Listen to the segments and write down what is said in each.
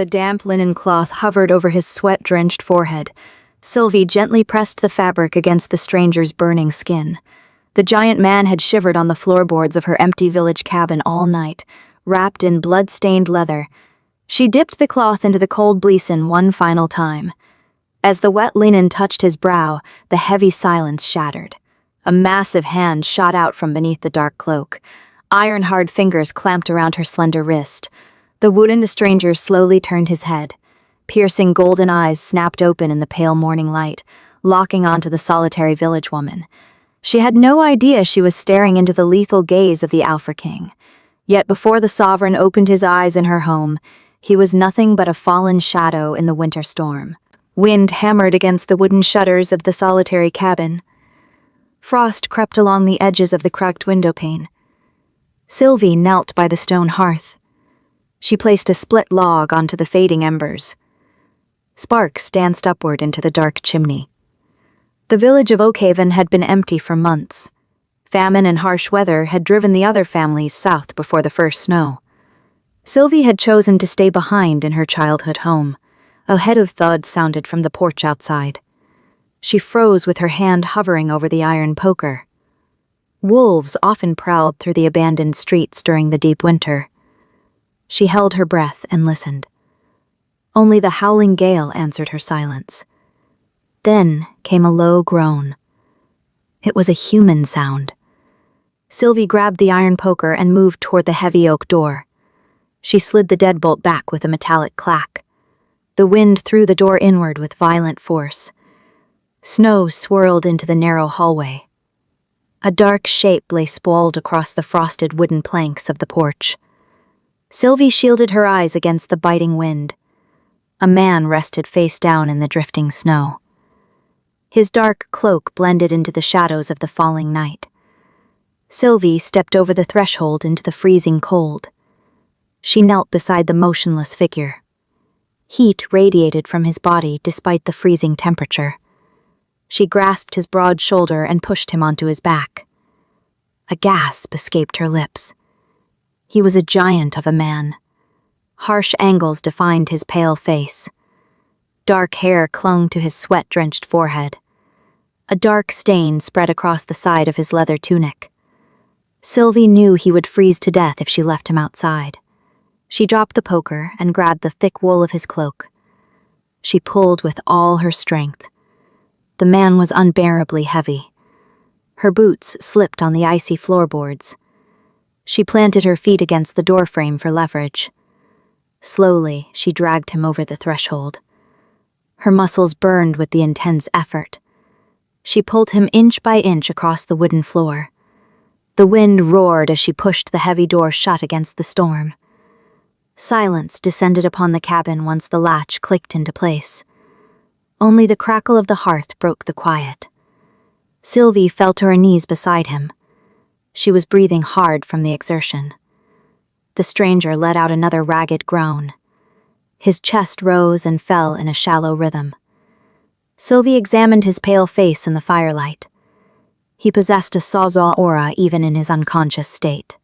The damp linen cloth hovered over his sweat-drenched forehead. Sylvie gently pressed the fabric against the stranger's burning skin. The giant man had shivered on the floorboards of her empty village cabin all night, wrapped in blood-stained leather. She dipped the cloth into the cold bleasin one final time. As the wet linen touched his brow, the heavy silence shattered. A massive hand shot out from beneath the dark cloak. Iron-hard fingers clamped around her slender wrist. The wooden stranger slowly turned his head. Piercing golden eyes snapped open in the pale morning light, locking onto the solitary village woman. She had no idea she was staring into the lethal gaze of the Alpha King. Yet before the sovereign opened his eyes in her home, he was nothing but a fallen shadow in the winter storm. Wind hammered against the wooden shutters of the solitary cabin. Frost crept along the edges of the cracked windowpane. Sylvie knelt by the stone hearth. She placed a split log onto the fading embers. Sparks danced upward into the dark chimney. The village of Oakhaven had been empty for months. Famine and harsh weather had driven the other families south before the first snow. Sylvie had chosen to stay behind in her childhood home. A head of thud sounded from the porch outside. She froze with her hand hovering over the iron poker. Wolves often prowled through the abandoned streets during the deep winter. She held her breath and listened. Only the howling gale answered her silence. Then came a low groan. It was a human sound. Sylvie grabbed the iron poker and moved toward the heavy oak door. She slid the deadbolt back with a metallic clack. The wind threw the door inward with violent force. Snow swirled into the narrow hallway. A dark shape lay sprawled across the frosted wooden planks of the porch. Sylvie shielded her eyes against the biting wind. A man rested face down in the drifting snow. His dark cloak blended into the shadows of the falling night. Sylvie stepped over the threshold into the freezing cold. She knelt beside the motionless figure. Heat radiated from his body despite the freezing temperature. She grasped his broad shoulder and pushed him onto his back. A gasp escaped her lips. He was a giant of a man. Harsh angles defined his pale face. Dark hair clung to his sweat-drenched forehead. A dark stain spread across the side of his leather tunic. Sylvie knew he would freeze to death if she left him outside. She dropped the poker and grabbed the thick wool of his cloak. She pulled with all her strength. The man was unbearably heavy. Her boots slipped on the icy floorboards. She planted her feet against the doorframe for leverage. Slowly, she dragged him over the threshold. Her muscles burned with the intense effort. She pulled him inch by inch across the wooden floor. The wind roared as she pushed the heavy door shut against the storm. Silence descended upon the cabin once the latch clicked into place. Only the crackle of the hearth broke the quiet. Sylvie fell to her knees beside him. She was breathing hard from the exertion. The stranger let out another ragged groan. His chest rose and fell in a shallow rhythm. Sylvie examined his pale face in the firelight. He possessed a sawzall aura even in his unconscious state.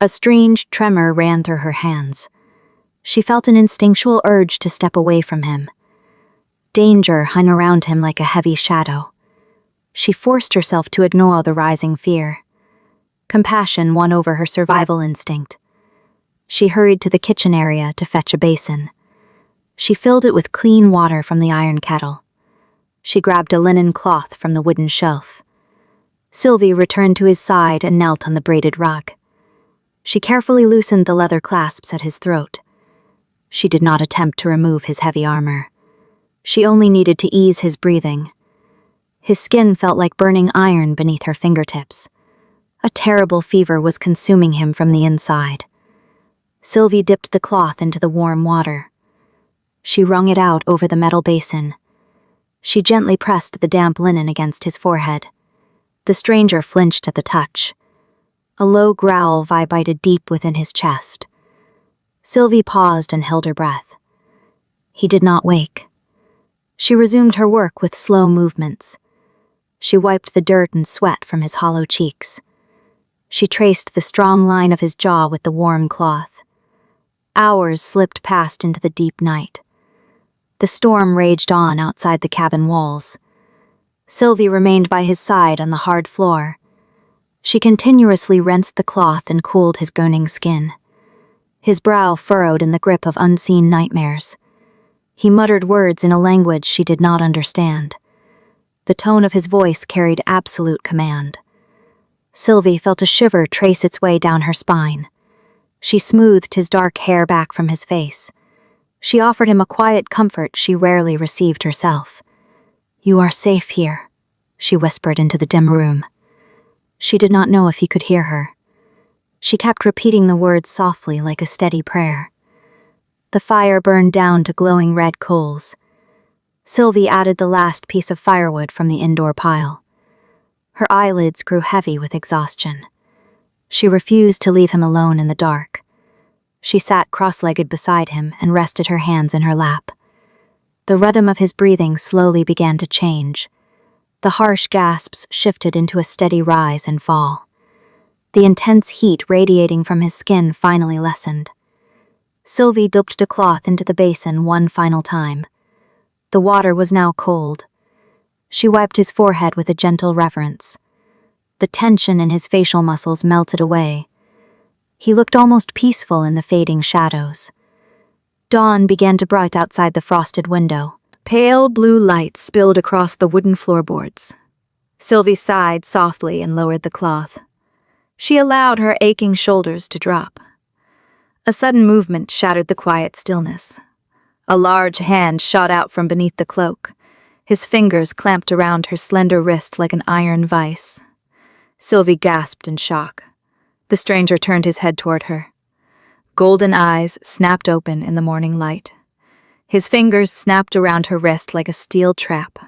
A strange tremor ran through her hands. She felt an instinctual urge to step away from him. Danger hung around him like a heavy shadow. She forced herself to ignore the rising fear. Compassion won over her survival instinct. She hurried to the kitchen area to fetch a basin. She filled it with clean water from the iron kettle. She grabbed a linen cloth from the wooden shelf. Sylvie returned to his side and knelt on the braided rug. She carefully loosened the leather clasps at his throat. She did not attempt to remove his heavy armor. She only needed to ease his breathing. His skin felt like burning iron beneath her fingertips. A terrible fever was consuming him from the inside. Sylvie dipped the cloth into the warm water. She wrung it out over the metal basin. She gently pressed the damp linen against his forehead. The stranger flinched at the touch. A low growl vibrated deep within his chest. Sylvie paused and held her breath. He did not wake. She resumed her work with slow movements. She wiped the dirt and sweat from his hollow cheeks. She traced the strong line of his jaw with the warm cloth. Hours slipped past into the deep night. The storm raged on outside the cabin walls. Sylvie remained by his side on the hard floor. She continuously rinsed the cloth and cooled his burning skin. His brow furrowed in the grip of unseen nightmares. He muttered words in a language she did not understand. The tone of his voice carried absolute command. Sylvie felt a shiver trace its way down her spine. She smoothed his dark hair back from his face. She offered him a quiet comfort she rarely received herself. "You are safe here," she whispered into the dim room. She did not know if he could hear her. She kept repeating the words softly like a steady prayer. The fire burned down to glowing red coals. Sylvie added the last piece of firewood from the indoor pile. Her eyelids grew heavy with exhaustion. She refused to leave him alone in the dark. She sat cross-legged beside him and rested her hands in her lap. The rhythm of his breathing slowly began to change. The harsh gasps shifted into a steady rise and fall. The intense heat radiating from his skin finally lessened. Sylvie dipped a cloth into the basin one final time. The water was now cold. She wiped his forehead with a gentle reverence. The tension in his facial muscles melted away. He looked almost peaceful in the fading shadows. Dawn began to bright outside the frosted window. Pale blue light spilled across the wooden floorboards. Sylvie sighed softly and lowered the cloth. She allowed her aching shoulders to drop. A sudden movement shattered the quiet stillness. A large hand shot out from beneath the cloak. His fingers clamped around her slender wrist like an iron vice. Sylvie gasped in shock. The stranger turned his head toward her. Golden eyes snapped open in the morning light. His fingers snapped around her wrist like a steel trap.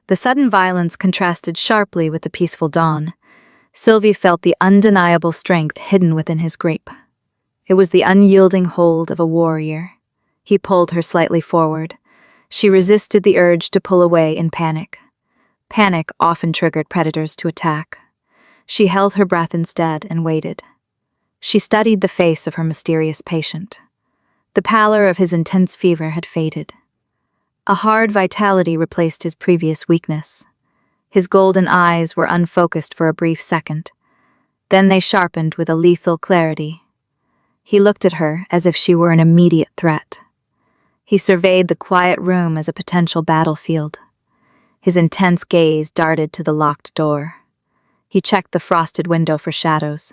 The sudden violence contrasted sharply with the peaceful dawn. Sylvie felt the undeniable strength hidden within his grip. It was the unyielding hold of a warrior. He pulled her slightly forward. She resisted the urge to pull away in panic. Panic often triggered predators to attack. She held her breath instead and waited. She studied the face of her mysterious patient. The pallor of his intense fever had faded. A hard vitality replaced his previous weakness. His golden eyes were unfocused for a brief second. Then they sharpened with a lethal clarity. He looked at her as if she were an immediate threat. He surveyed the quiet room as a potential battlefield. His intense gaze darted to the locked door. He checked the frosted window for shadows.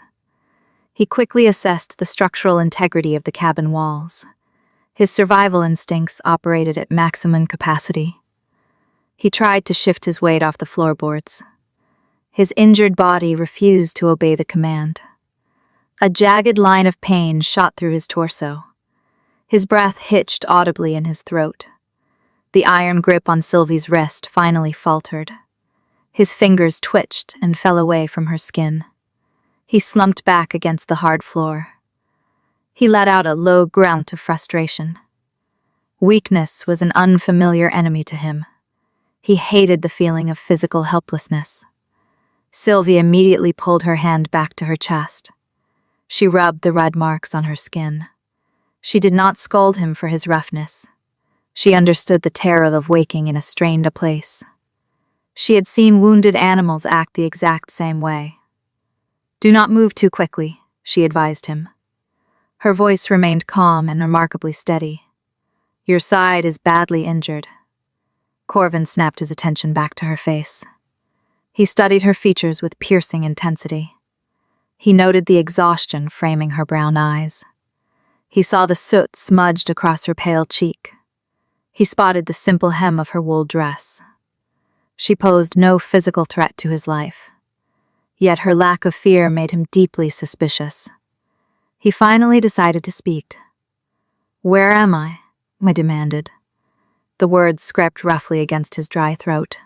He quickly assessed the structural integrity of the cabin walls. His survival instincts operated at maximum capacity. He tried to shift his weight off the floorboards. His injured body refused to obey the command. A jagged line of pain shot through his torso. His breath hitched audibly in his throat. The iron grip on Sylvie's wrist finally faltered. His fingers twitched and fell away from her skin. He slumped back against the hard floor. He let out a low grunt of frustration. Weakness was an unfamiliar enemy to him. He hated the feeling of physical helplessness. Sylvie immediately pulled her hand back to her chest. She rubbed the red marks on her skin. She did not scold him for his roughness. She understood the terror of waking in a strained place. She had seen wounded animals act the exact same way. "Do not move too quickly," she advised him. Her voice remained calm and remarkably steady. "Your side is badly injured." Corvin snapped his attention back to her face. He studied her features with piercing intensity. He noted the exhaustion framing her brown eyes. He saw the soot smudged across her pale cheek. He spotted the simple hem of her wool dress. She posed no physical threat to his life. Yet her lack of fear made him deeply suspicious. He finally decided to speak. "Where am I?" I demanded. The words scraped roughly against his dry throat.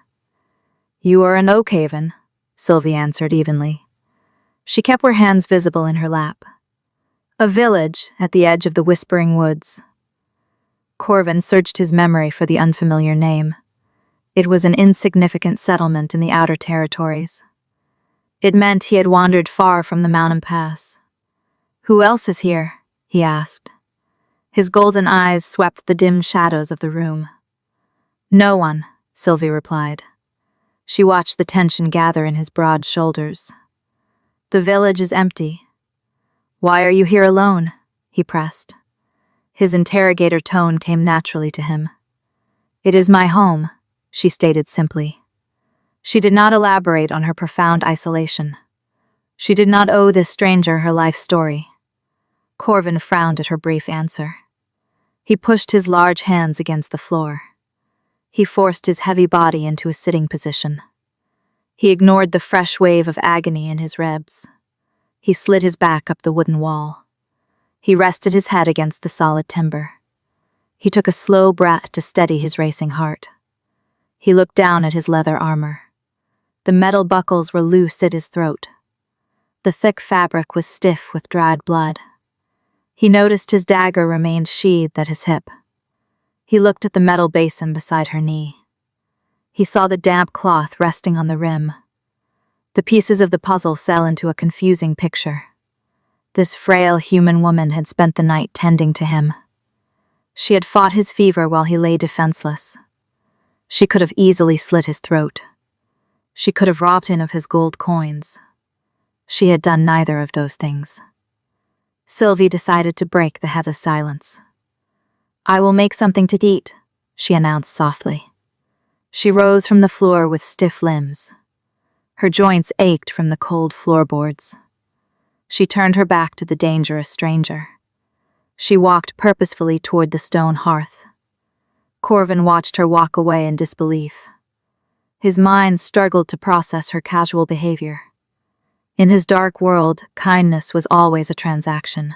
"You are in Oakhaven," Sylvie answered evenly. She kept her hands visible in her lap. "A village at the edge of the Whispering Woods." Corvin searched his memory for the unfamiliar name. It was an insignificant settlement in the outer territories. It meant he had wandered far from the mountain pass. "Who else is here?" he asked. His golden eyes swept the dim shadows of the room. "No one," Sylvie replied. She watched the tension gather in his broad shoulders. "The village is empty." "Why are you here alone?" he pressed. His interrogator tone came naturally to him. "It is my home," she stated simply. She did not elaborate on her profound isolation. She did not owe this stranger her life story. Corvin frowned at her brief answer. He pushed his large hands against the floor. He forced his heavy body into a sitting position. He ignored the fresh wave of agony in his ribs. He slid his back up the wooden wall. He rested his head against the solid timber. He took a slow breath to steady his racing heart. He looked down at his leather armor. The metal buckles were loose at his throat. The thick fabric was stiff with dried blood. He noticed his dagger remained sheathed at his hip. He looked at the metal basin beside her knee. He saw the damp cloth resting on the rim. The pieces of the puzzle fell into a confusing picture. This frail human woman had spent the night tending to him. She had fought his fever while he lay defenseless. She could have easily slit his throat. She could have robbed him of his gold coins. She had done neither of those things. Sylvie decided to break the heavy silence. "I will make something to eat," she announced softly. She rose from the floor with stiff limbs. Her joints ached from the cold floorboards. She turned her back to the dangerous stranger. She walked purposefully toward the stone hearth. Corvin watched her walk away in disbelief. His mind struggled to process her casual behavior. In his dark world, kindness was always a transaction.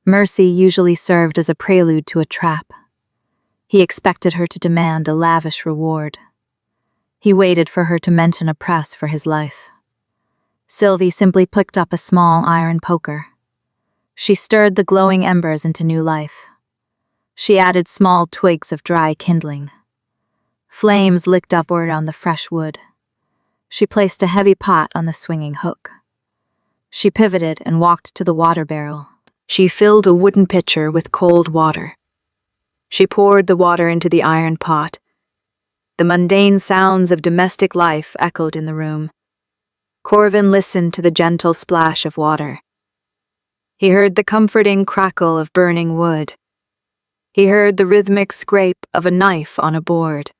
Mercy usually served as a prelude to a trap. He expected her to demand a lavish reward. He waited for her to mention a price for his life. Sylvie simply picked up a small iron poker. She stirred the glowing embers into new life. She added small twigs of dry kindling. Flames licked upward on the fresh wood. She placed a heavy pot on the swinging hook. She pivoted and walked to the water barrel. She filled a wooden pitcher with cold water. She poured the water into the iron pot. The mundane sounds of domestic life echoed in the room. Corvin listened to the gentle splash of water. He heard the comforting crackle of burning wood. He heard the rhythmic scrape of a knife on a board.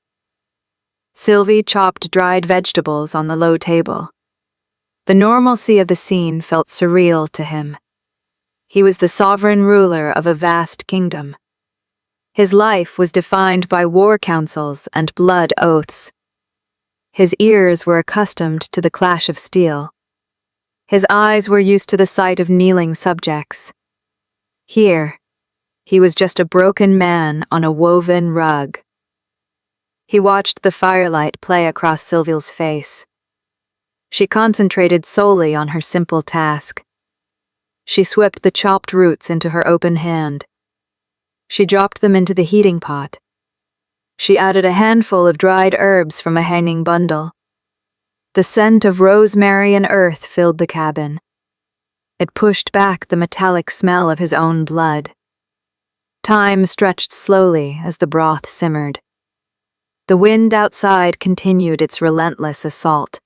Sylvie chopped dried vegetables on the low table. The normalcy of the scene felt surreal to him. He was the sovereign ruler of a vast kingdom. His life was defined by war councils and blood oaths. His ears were accustomed to the clash of steel. His eyes were used to the sight of kneeling subjects. Here, he was just a broken man on a woven rug. He watched the firelight play across Sylvie's face. She concentrated solely on her simple task. She swept the chopped roots into her open hand. She dropped them into the heating pot. She added a handful of dried herbs from a hanging bundle. The scent of rosemary and earth filled the cabin. It pushed back the metallic smell of his own blood. Time stretched slowly as the broth simmered. The wind outside continued its relentless assault.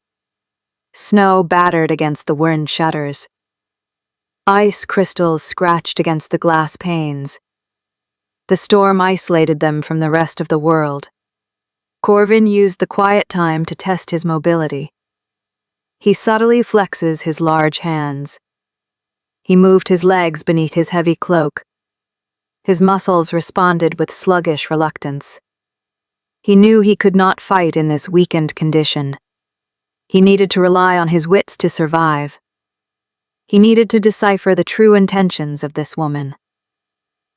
Snow battered against the worn shutters. Ice crystals scratched against the glass panes. The storm isolated them from the rest of the world. Corvin used the quiet time to test his mobility. He subtly flexes his large hands. He moved his legs beneath his heavy cloak. His muscles responded with sluggish reluctance. He knew he could not fight in this weakened condition. He needed to rely on his wits to survive. He needed to decipher the true intentions of this woman.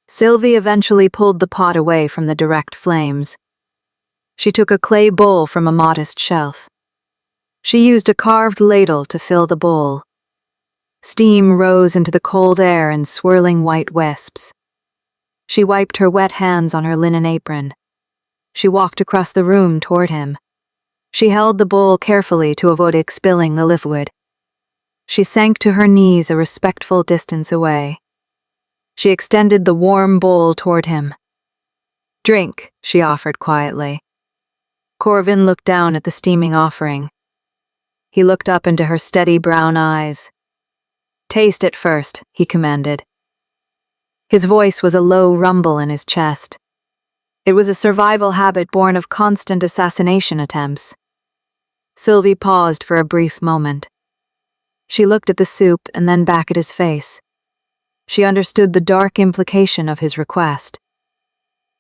Sylvie eventually pulled the pot away from the direct flames. She took a clay bowl from a modest shelf. She used a carved ladle to fill the bowl. Steam rose into the cold air in swirling white wisps. She wiped her wet hands on her linen apron. She walked across the room toward him. She held the bowl carefully to avoid expelling the liquid. She sank to her knees a respectful distance away. She extended the warm bowl toward him. "Drink," she offered quietly. Corvin looked down at the steaming offering. He looked up into her steady brown eyes. "Taste it first," he commanded. His voice was a low rumble in his chest. It was a survival habit born of constant assassination attempts. Sylvie paused for a brief moment. She looked at the soup and then back at his face. She understood the dark implication of his request.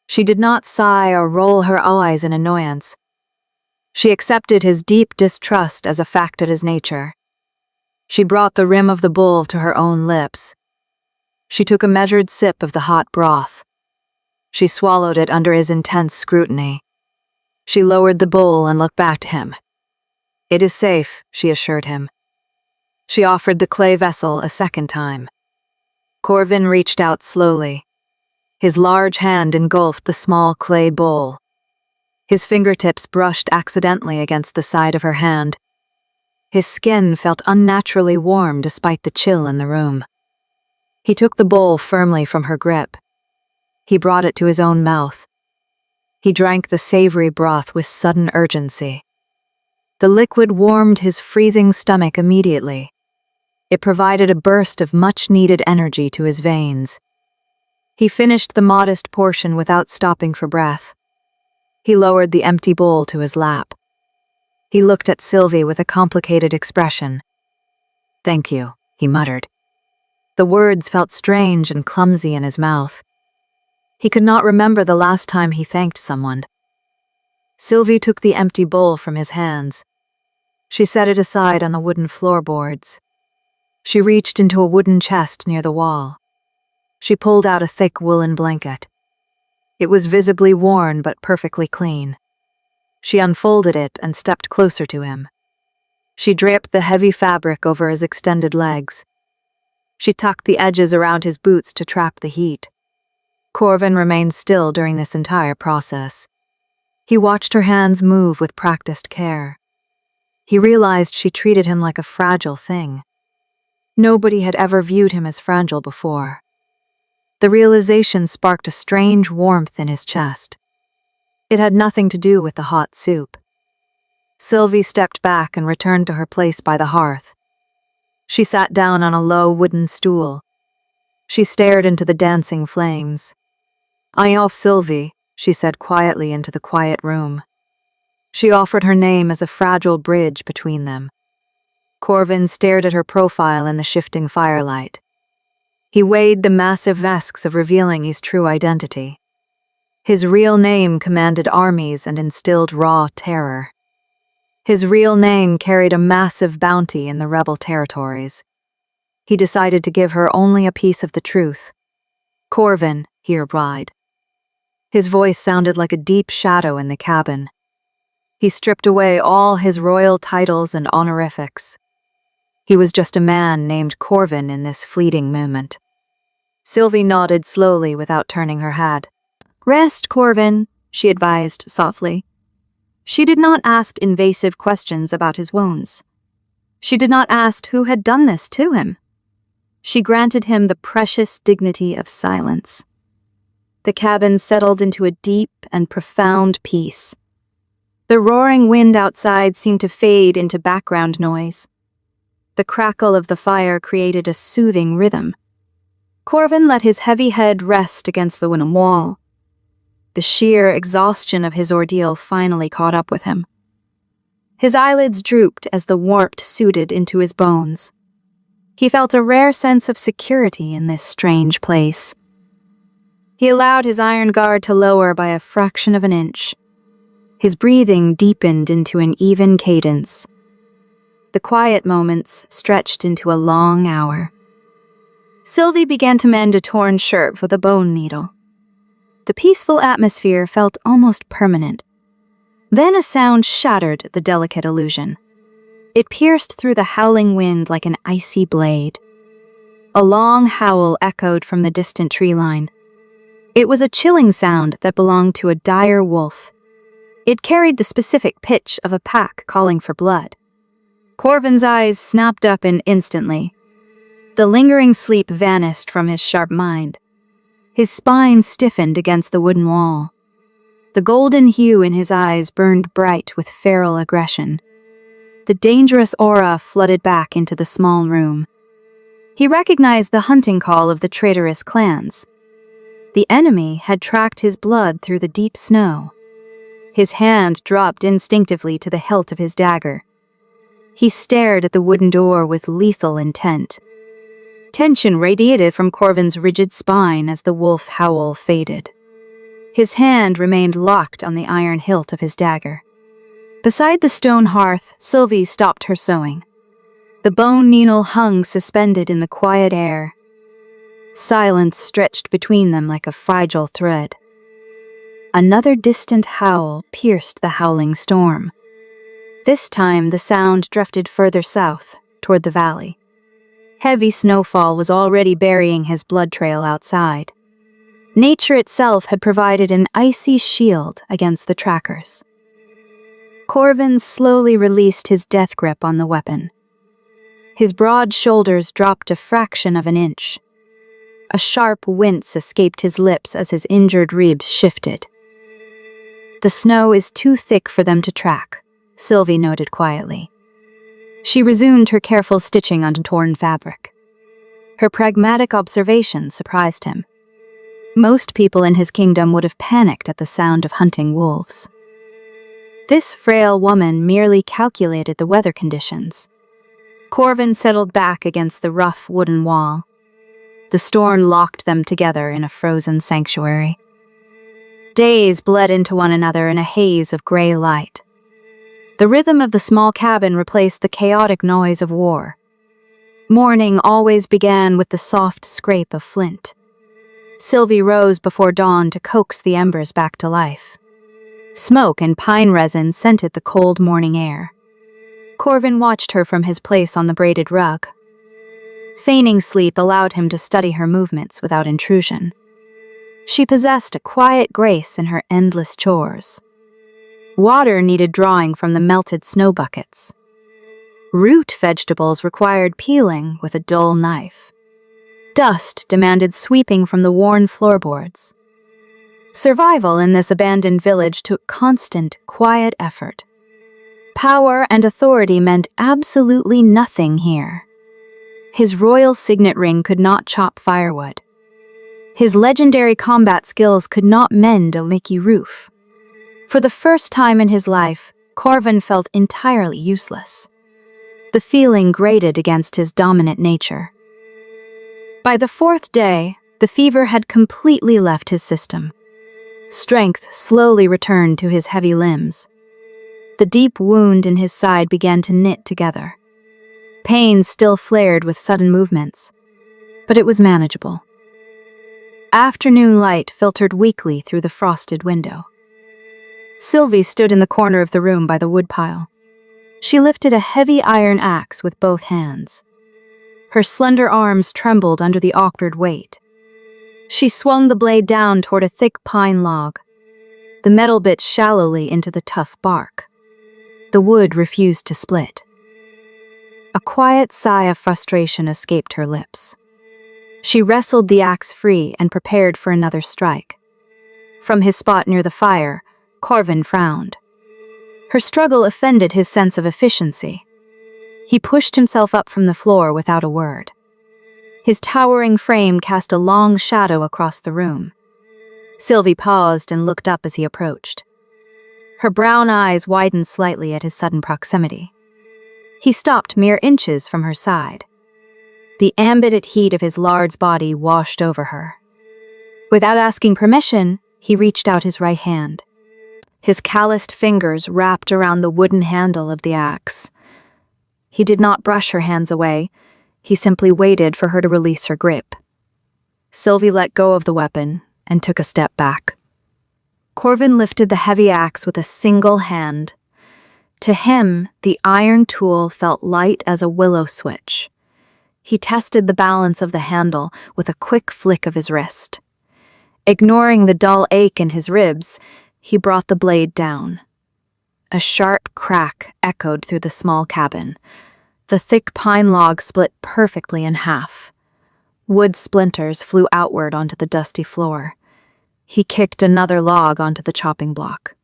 She did not sigh or roll her eyes in annoyance. She accepted his deep distrust as a fact of his nature. She brought the rim of the bowl to her own lips. She took a measured sip of the hot broth. She swallowed it under his intense scrutiny. She lowered the bowl and looked back to him. "It is safe," she assured him. She offered the clay vessel a second time. Corvin reached out slowly. His large hand engulfed the small clay bowl. His fingertips brushed accidentally against the side of her hand. His skin felt unnaturally warm despite the chill in the room. He took the bowl firmly from her grip. He brought it to his own mouth. He drank the savory broth with sudden urgency. The liquid warmed his freezing stomach immediately. It provided a burst of much-needed energy to his veins. He finished the modest portion without stopping for breath. He lowered the empty bowl to his lap. He looked at Sylvie with a complicated expression. "Thank you," he muttered. The words felt strange and clumsy in his mouth. He could not remember the last time he thanked someone. Sylvie took the empty bowl from his hands. She set it aside on the wooden floorboards. She reached into a wooden chest near the wall. She pulled out a thick woolen blanket. It was visibly worn but perfectly clean. She unfolded it and stepped closer to him. She draped the heavy fabric over his extended legs. She tucked the edges around his boots to trap the heat. Corvin remained still during this entire process. He watched her hands move with practiced care. He realized she treated him like a fragile thing. Nobody had ever viewed him as fragile before. The realization sparked a strange warmth in his chest. It had nothing to do with the hot soup. Sylvie stepped back and returned to her place by the hearth. She sat down on a low wooden stool. She stared into the dancing flames. "I am Sylvie," she said quietly into the quiet room. She offered her name as a fragile bridge between them. Corvin stared at her profile in the shifting firelight. He weighed the massive risks of revealing his true identity. His real name commanded armies and instilled raw terror. His real name carried a massive bounty in the rebel territories. He decided to give her only a piece of the truth. "Corvin," he replied. His voice sounded like a deep shadow in the cabin. He stripped away all his royal titles and honorifics. He was just a man named Corvin in this fleeting moment. Sylvie nodded slowly without turning her head. "Rest, Corvin," she advised softly. She did not ask invasive questions about his wounds. She did not ask who had done this to him. She granted him the precious dignity of silence. The cabin settled into a deep and profound peace. The roaring wind outside seemed to fade into background noise. The crackle of the fire created a soothing rhythm. Corvin let his heavy head rest against the wooden wall. The sheer exhaustion of his ordeal finally caught up with him. His eyelids drooped as the warmth soothed into his bones. He felt a rare sense of security in this strange place. He allowed his iron guard to lower by a fraction of an inch. His breathing deepened into an even cadence. The quiet moments stretched into a long hour. Sylvie began to mend a torn shirt with a bone needle. The peaceful atmosphere felt almost permanent. Then a sound shattered the delicate illusion. It pierced through the howling wind like an icy blade. A long howl echoed from the distant tree line. It was a chilling sound that belonged to a dire wolf. It carried the specific pitch of a pack calling for blood. Corvin's eyes snapped up instantly. The lingering sleep vanished from his sharp mind. His spine stiffened against the wooden wall. The golden hue in his eyes burned bright with feral aggression. The dangerous aura flooded back into the small room. He recognized the hunting call of the traitorous clans. The enemy had tracked his blood through the deep snow. His hand dropped instinctively to the hilt of his dagger. He stared at the wooden door with lethal intent. Tension radiated from Corvin's rigid spine as the wolf howl faded. His hand remained locked on the iron hilt of his dagger. Beside the stone hearth, Sylvie stopped her sewing. The bone needle hung suspended in the quiet air. Silence stretched between them like a fragile thread. Another distant howl pierced the howling storm. This time the sound drifted further south, toward the valley. Heavy snowfall was already burying his blood trail outside. Nature itself had provided an icy shield against the trackers. Corvin slowly released his death grip on the weapon. His broad shoulders dropped a fraction of an inch. A sharp wince escaped his lips as his injured ribs shifted. "The snow is too thick for them to track," Sylvie noted quietly. She resumed her careful stitching on torn fabric. Her pragmatic observation surprised him. Most people in his kingdom would have panicked at the sound of hunting wolves. This frail woman merely calculated the weather conditions. Corvin settled back against the rough wooden wall. The storm locked them together in a frozen sanctuary. Days bled into one another in a haze of gray light. The rhythm of the small cabin replaced the chaotic noise of war. Morning always began with the soft scrape of flint. Sylvie rose before dawn to coax the embers back to life. Smoke and pine resin scented the cold morning air. Corvin watched her from his place on the braided rug. Feigning sleep allowed him to study her movements without intrusion. She possessed a quiet grace in her endless chores. Water needed drawing from the melted snow buckets. Root vegetables required peeling with a dull knife. Dust demanded sweeping from the worn floorboards. Survival in this abandoned village took constant, quiet effort. Power and authority meant absolutely nothing here. His royal signet ring could not chop firewood. His legendary combat skills could not mend a leaky roof. For the first time in his life, Corvin felt entirely useless. The feeling grated against his dominant nature. By the fourth day, the fever had completely left his system. Strength slowly returned to his heavy limbs. The deep wound in his side began to knit together. Pain still flared with sudden movements, but it was manageable. Afternoon light filtered weakly through the frosted window. Sylvie stood in the corner of the room by the woodpile. She lifted a heavy iron axe with both hands. Her slender arms trembled under the awkward weight. She swung the blade down toward a thick pine log. The metal bit shallowly into the tough bark. The wood refused to split. A quiet sigh of frustration escaped her lips. She wrestled the axe free and prepared for another strike. From his spot near the fire, Corvin frowned. Her struggle offended his sense of efficiency. He pushed himself up from the floor without a word. His towering frame cast a long shadow across the room. Sylvie paused and looked up as he approached. Her brown eyes widened slightly at his sudden proximity. He stopped mere inches from her side. The ambient heat of his large body washed over her. Without asking permission, he reached out his right hand. His calloused fingers wrapped around the wooden handle of the axe. He did not brush her hands away. He simply waited for her to release her grip. Sylvie let go of the weapon and took a step back. Corvin lifted the heavy axe with a single hand. To him, the iron tool felt light as a willow switch. He tested the balance of the handle with a quick flick of his wrist. Ignoring the dull ache in his ribs, he brought the blade down. A sharp crack echoed through the small cabin. The thick pine log split perfectly in half. Wood splinters flew outward onto the dusty floor. He kicked another log onto the chopping block.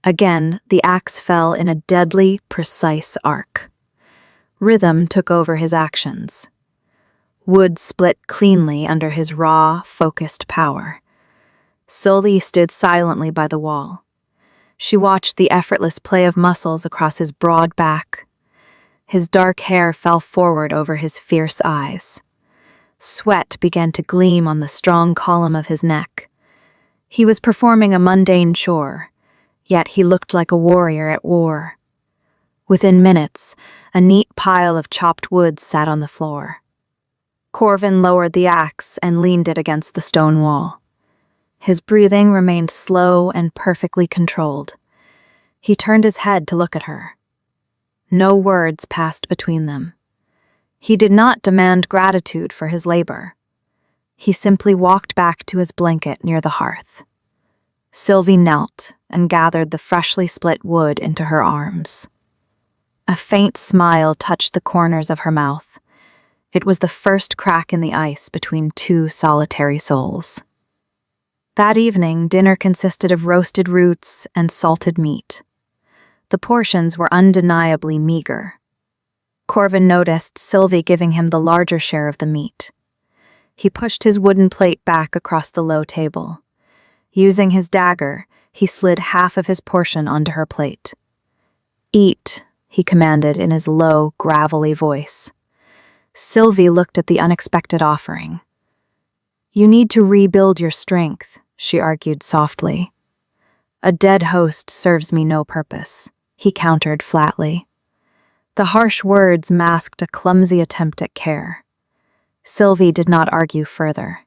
Again, the axe fell in a deadly, precise arc. Rhythm took over his actions. Wood split cleanly under his raw, focused power. Sylvie stood silently by the wall. She watched the effortless play of muscles across his broad back. His dark hair fell forward over his fierce eyes. Sweat began to gleam on the strong column of his neck. He was performing a mundane chore, yet he looked like a warrior at war. Within minutes, a neat pile of chopped wood sat on the floor. Corvin lowered the axe and leaned it against the stone wall. His breathing remained slow and perfectly controlled. He turned his head to look at her. No words passed between them. He did not demand gratitude for his labor. He simply walked back to his blanket near the hearth. Sylvie knelt and gathered the freshly split wood into her arms. A faint smile touched the corners of her mouth. It was the first crack in the ice between two solitary souls. That evening, dinner consisted of roasted roots and salted meat. The portions were undeniably meager. Corvin noticed Sylvie giving him the larger share of the meat. He pushed his wooden plate back across the low table. Using his dagger, he slid half of his portion onto her plate. "Eat," he commanded in his low, gravelly voice. Sylvie looked at the unexpected offering. "You need to rebuild your strength," she argued softly. "A dead host serves me no purpose," he countered flatly. The harsh words masked a clumsy attempt at care. Sylvie did not argue further.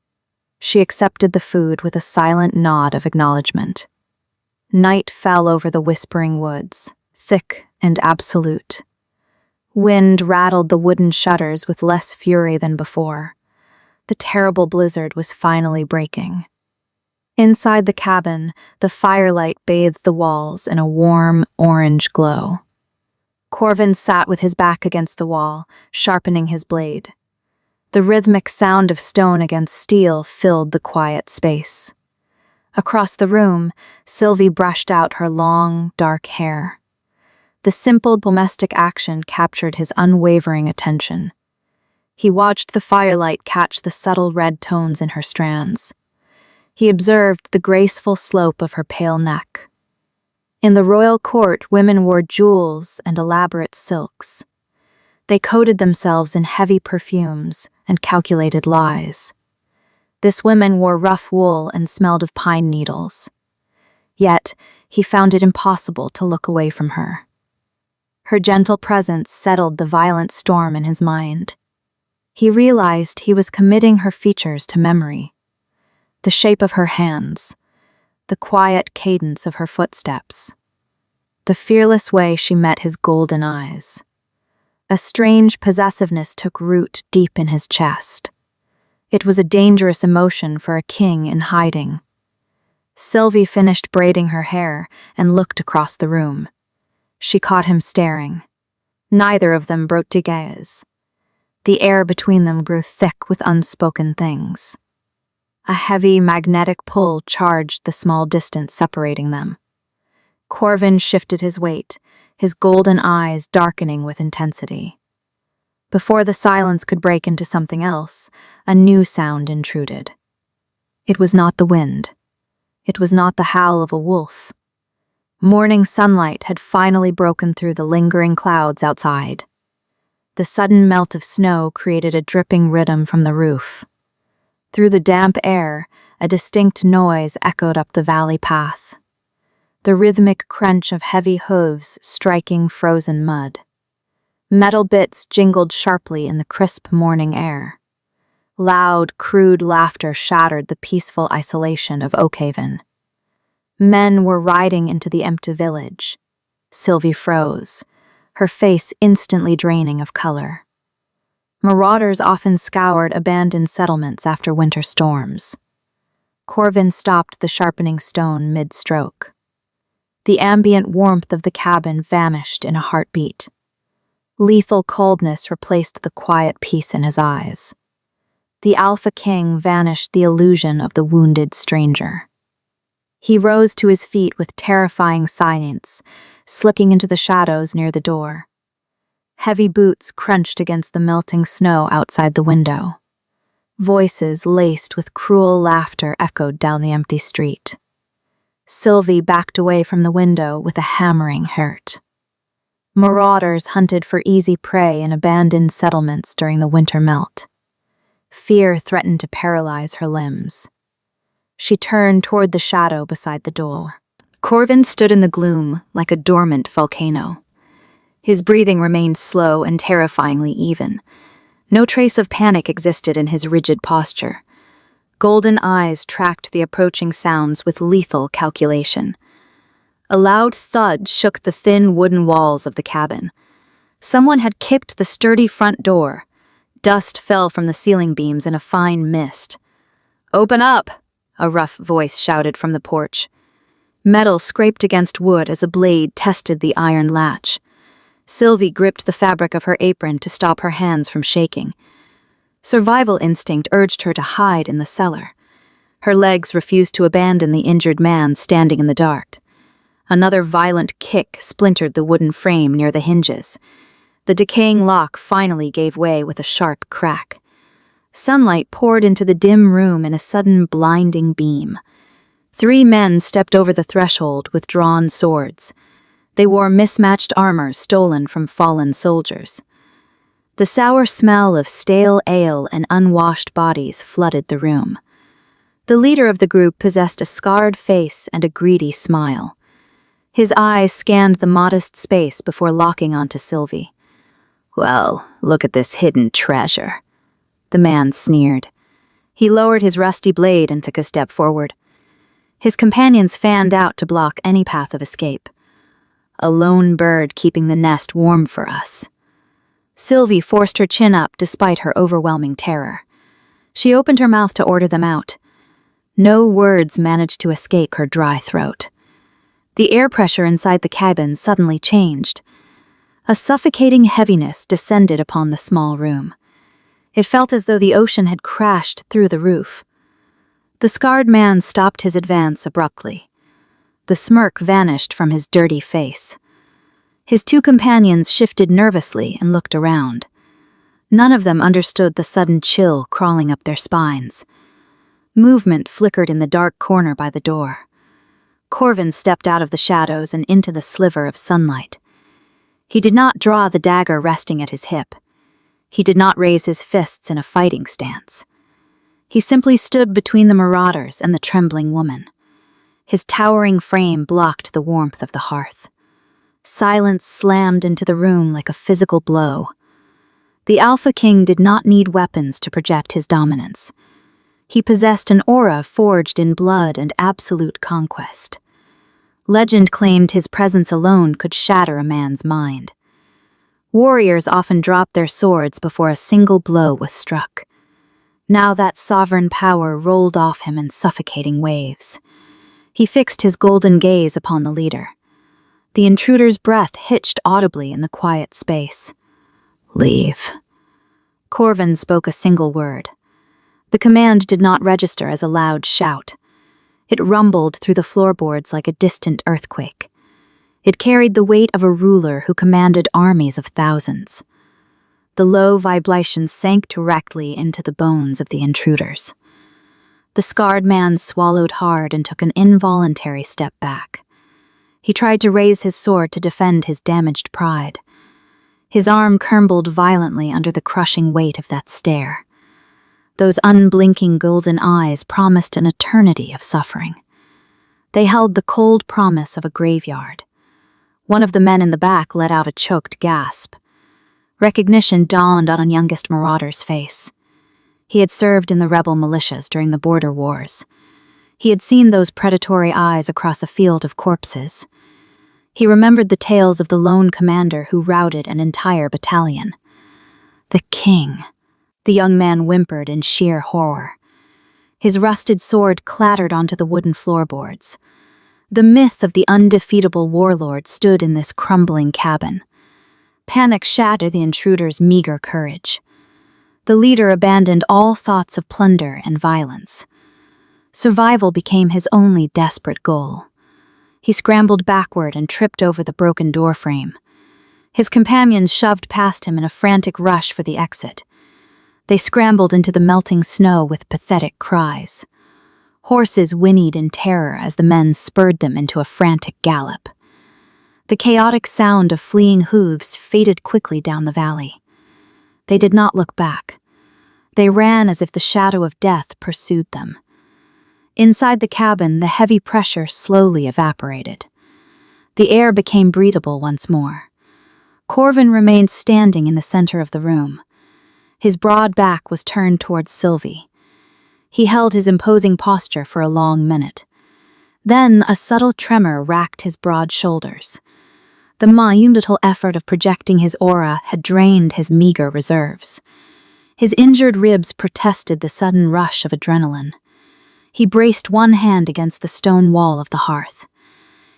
She accepted the food with a silent nod of acknowledgement. Night fell over the whispering woods, thick and absolute. Wind rattled the wooden shutters with less fury than before. The terrible blizzard was finally breaking. Inside the cabin, the firelight bathed the walls in a warm, orange glow. Corvin sat with his back against the wall, sharpening his blade. The rhythmic sound of stone against steel filled the quiet space. Across the room, Sylvie brushed out her long, dark hair. The simple domestic action captured his unwavering attention. He watched the firelight catch the subtle red tones in her strands. He observed the graceful slope of her pale neck. In the royal court, women wore jewels and elaborate silks. They coated themselves in heavy perfumes and calculated lies. This woman wore rough wool and smelled of pine needles. Yet, he found it impossible to look away from her. Her gentle presence settled the violent storm in his mind. He realized he was committing her features to memory. The shape of her hands, the quiet cadence of her footsteps, the fearless way she met his golden eyes. A strange possessiveness took root deep in his chest. It was a dangerous emotion for a king in hiding. Sylvie finished braiding her hair and looked across the room. She caught him staring. Neither of them broke to gaze. The air between them grew thick with unspoken things. A heavy magnetic pull charged the small distance separating them. Corvin shifted his weight, his golden eyes darkening with intensity. Before the silence could break into something else, a new sound intruded. It was not the wind. It was not the howl of a wolf. Morning sunlight had finally broken through the lingering clouds outside. The sudden melt of snow created a dripping rhythm from the roof. Through the damp air, a distinct noise echoed up the valley path. The rhythmic crunch of heavy hooves striking frozen mud. Metal bits jingled sharply in the crisp morning air. Loud, crude laughter shattered the peaceful isolation of Oakhaven. Men were riding into the empty village. Sylvie froze, her face instantly draining of color. Marauders often scoured abandoned settlements after winter storms. Corvin stopped the sharpening stone mid-stroke. The ambient warmth of the cabin vanished in a heartbeat. Lethal coldness replaced the quiet peace in his eyes. the Alpha King vanished the illusion of the wounded stranger. He rose to his feet with terrifying silence, slipping into the shadows near the door. Heavy boots crunched against the melting snow outside the window. Voices laced with cruel laughter echoed down the empty street. Sylvie backed away from the window with a hammering heart. Marauders hunted for easy prey in abandoned settlements during the winter melt. Fear threatened to paralyze her limbs. She turned toward the shadow beside the door. Corvin stood in the gloom like a dormant volcano. His breathing remained slow and terrifyingly even. No trace of panic existed in his rigid posture. Golden eyes tracked the approaching sounds with lethal calculation. A loud thud shook the thin wooden walls of the cabin. Someone had kicked the sturdy front door. Dust fell from the ceiling beams in a fine mist. "Open up!" a rough voice shouted from the porch. Metal scraped against wood as a blade tested the iron latch. Sylvie gripped the fabric of her apron to stop her hands from shaking. Survival instinct urged her to hide in the cellar. Her legs refused to abandon the injured man standing in the dark. Another violent kick splintered the wooden frame near the hinges. The decaying lock finally gave way with a sharp crack. Sunlight poured into the dim room in a sudden blinding beam. 3 men stepped over the threshold with drawn swords. They wore mismatched armor stolen from fallen soldiers. The sour smell of stale ale and unwashed bodies flooded the room. The leader of the group possessed a scarred face and a greedy smile. His eyes scanned the modest space before locking onto Sylvie. "Well, look at this hidden treasure," the man sneered. He lowered his rusty blade and took a step forward. His companions fanned out to block any path of escape. "A lone bird keeping the nest warm for us." Sylvie forced her chin up despite her overwhelming terror. She opened her mouth to order them out. No words managed to escape her dry throat. The air pressure inside the cabin suddenly changed. A suffocating heaviness descended upon the small room. It felt as though the ocean had crashed through the roof. The scarred man stopped his advance abruptly. The smirk vanished from his dirty face. His 2 companions shifted nervously and looked around. None of them understood the sudden chill crawling up their spines. Movement flickered in the dark corner by the door. Corvin stepped out of the shadows and into the sliver of sunlight. He did not draw the dagger resting at his hip. He did not raise his fists in a fighting stance. He simply stood between the marauders and the trembling woman. His towering frame blocked the warmth of the hearth. Silence slammed into the room like a physical blow. The Alpha King did not need weapons to project his dominance. He possessed an aura forged in blood and absolute conquest. Legend claimed his presence alone could shatter a man's mind. Warriors often dropped their swords before a single blow was struck. Now that sovereign power rolled off him in suffocating waves. He fixed his golden gaze upon the leader. The intruder's breath hitched audibly in the quiet space. "Leave." Corvin spoke a single word. The command did not register as a loud shout. It rumbled through the floorboards like a distant earthquake. It carried the weight of a ruler who commanded armies of thousands. The low vibration sank directly into the bones of the intruders. The scarred man swallowed hard and took an involuntary step back. He tried to raise his sword to defend his damaged pride. His arm crumbled violently under the crushing weight of that stare. Those unblinking golden eyes promised an eternity of suffering. They held the cold promise of a graveyard. One of the men in the back let out a choked gasp. Recognition dawned on a youngest marauder's face. He had served in the rebel militias during the border wars. He had seen those predatory eyes across a field of corpses. He remembered the tales of the lone commander who routed an entire battalion. "The king," the young man whimpered in sheer horror. His rusted sword clattered onto the wooden floorboards. The myth of the undefeatable warlord stood in this crumbling cabin. Panic shattered the intruder's meager courage. The leader abandoned all thoughts of plunder and violence. Survival became his only desperate goal. He scrambled backward and tripped over the broken doorframe. His companions shoved past him in a frantic rush for the exit. They scrambled into the melting snow with pathetic cries. Horses whinnied in terror as the men spurred them into a frantic gallop. The chaotic sound of fleeing hooves faded quickly down the valley. They did not look back. They ran as if the shadow of death pursued them. Inside the cabin, the heavy pressure slowly evaporated. The air became breathable once more. Corvin remained standing in the center of the room. His broad back was turned towards Sylvie. He held his imposing posture for a long minute. Then a subtle tremor racked his broad shoulders. The monumental effort of projecting his aura had drained his meager reserves. His injured ribs protested the sudden rush of adrenaline. He braced one hand against the stone wall of the hearth.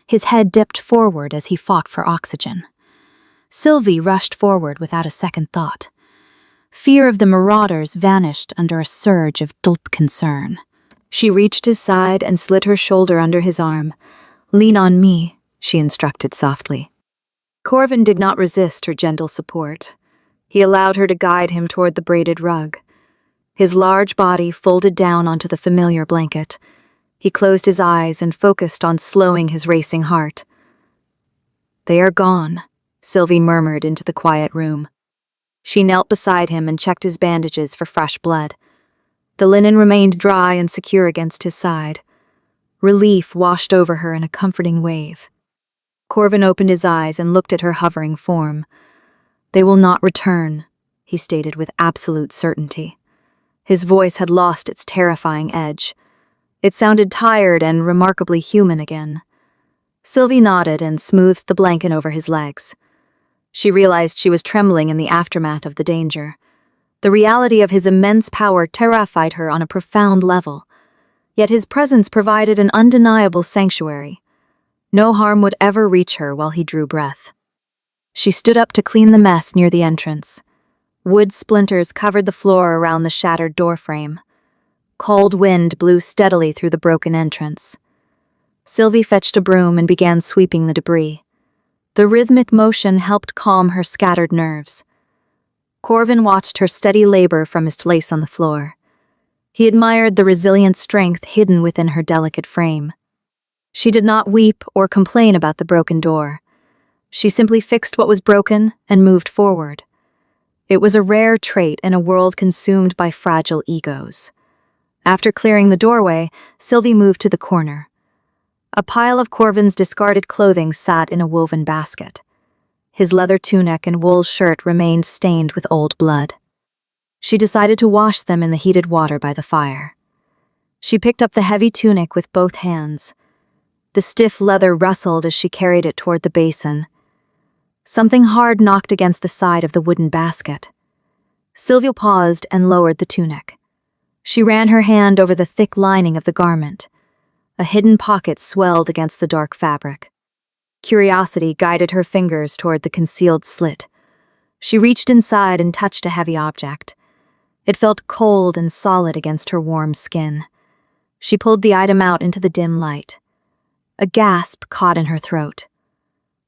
His head dipped forward as he fought for oxygen. Sylvie rushed forward without a second thought. Fear of the marauders vanished under a surge of deep concern. She reached his side and slid her shoulder under his arm. "Lean on me," she instructed softly. Corvin did not resist her gentle support. He allowed her to guide him toward the braided rug. His large body folded down onto the familiar blanket. He closed his eyes and focused on slowing his racing heart. "They are gone," Sylvie murmured into the quiet room. She knelt beside him and checked his bandages for fresh blood. The linen remained dry and secure against his side. Relief washed over her in a comforting wave. Corvin opened his eyes and looked at her hovering form. "They will not return," he stated with absolute certainty. His voice had lost its terrifying edge. It sounded tired and remarkably human again. Sylvie nodded and smoothed the blanket over his legs. She realized she was trembling in the aftermath of the danger. The reality of his immense power terrified her on a profound level. Yet his presence provided an undeniable sanctuary. No harm would ever reach her while he drew breath. She stood up to clean the mess near the entrance. Wood splinters covered the floor around the shattered doorframe. Cold wind blew steadily through the broken entrance. Sylvie fetched a broom and began sweeping the debris. The rhythmic motion helped calm her scattered nerves. Corvin watched her steady labor from his place on the floor. He admired the resilient strength hidden within her delicate frame. She did not weep or complain about the broken door. She simply fixed what was broken and moved forward. It was a rare trait in a world consumed by fragile egos. After clearing the doorway, Sylvie moved to the corner. A pile of Corvin's discarded clothing sat in a woven basket. His leather tunic and wool shirt remained stained with old blood. She decided to wash them in the heated water by the fire. She picked up the heavy tunic with both hands. The stiff leather rustled as she carried it toward the basin. Something hard knocked against the side of the wooden basket. Sylvia paused and lowered the tunic. She ran her hand over the thick lining of the garment. A hidden pocket swelled against the dark fabric. Curiosity guided her fingers toward the concealed slit. She reached inside and touched a heavy object. It felt cold and solid against her warm skin. She pulled the item out into the dim light. A gasp caught in her throat.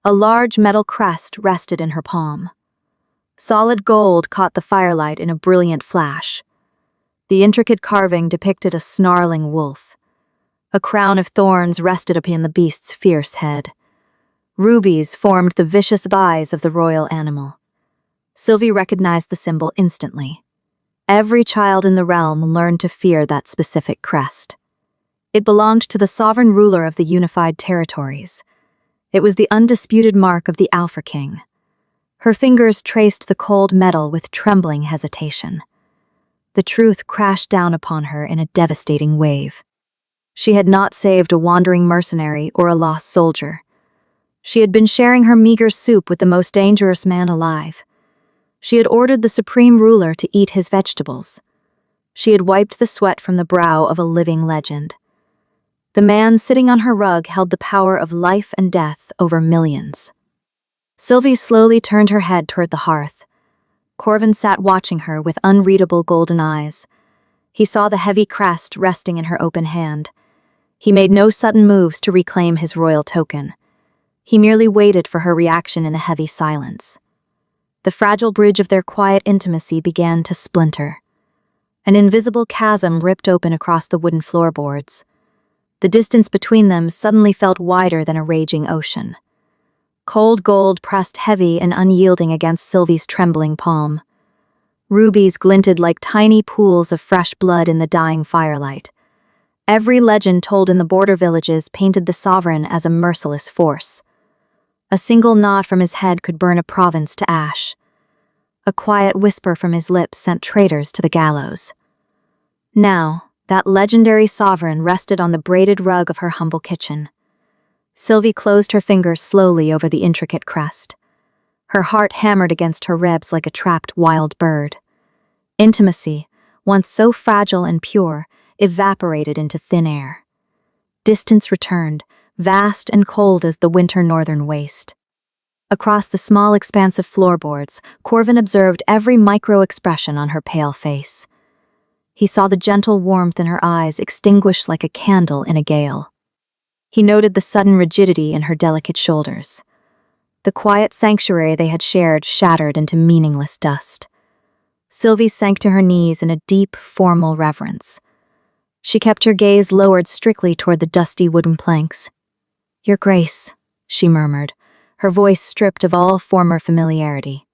A large metal crest rested in her palm. Solid gold caught the firelight in a brilliant flash. The intricate carving depicted a snarling wolf. A crown of thorns rested upon the beast's fierce head. Rubies formed the vicious eyes of the royal animal. Sylvie recognized the symbol instantly. Every child in the realm learned to fear that specific crest. It belonged to the sovereign ruler of the unified territories. It was the undisputed mark of the Alpha King. Her fingers traced the cold metal with trembling hesitation. The truth crashed down upon her in a devastating wave. She had not saved a wandering mercenary or a lost soldier. She had been sharing her meager soup with the most dangerous man alive. She had ordered the supreme ruler to eat his vegetables. She had wiped the sweat from the brow of a living legend. The man sitting on her rug held the power of life and death over millions. Sylvie slowly turned her head toward the hearth. Corvin sat watching her with unreadable golden eyes. He saw the heavy crest resting in her open hand. He made no sudden moves to reclaim his royal token. He merely waited for her reaction in the heavy silence. The fragile bridge of their quiet intimacy began to splinter. An invisible chasm ripped open across the wooden floorboards. The distance between them suddenly felt wider than a raging ocean. Cold gold pressed heavy and unyielding against Sylvie's trembling palm. Rubies glinted like tiny pools of fresh blood in the dying firelight. Every legend told in the border villages painted the sovereign as a merciless force. A single nod from his head could burn a province to ash. A quiet whisper from his lips sent traitors to the gallows. Now, that legendary sovereign rested on the braided rug of her humble kitchen. Sylvie closed her fingers slowly over the intricate crest. Her heart hammered against her ribs like a trapped wild bird. Intimacy, once so fragile and pure, evaporated into thin air. Distance returned, vast and cold as the winter northern waste. Across the small expanse of floorboards, Corvin observed every micro-expression on her pale face. He saw the gentle warmth in her eyes extinguish like a candle in a gale. He noted the sudden rigidity in her delicate shoulders. The quiet sanctuary they had shared shattered into meaningless dust. Sylvie sank to her knees in a deep, formal reverence. She kept her gaze lowered strictly toward the dusty wooden planks. "Your Grace," she murmured, her voice stripped of all former familiarity.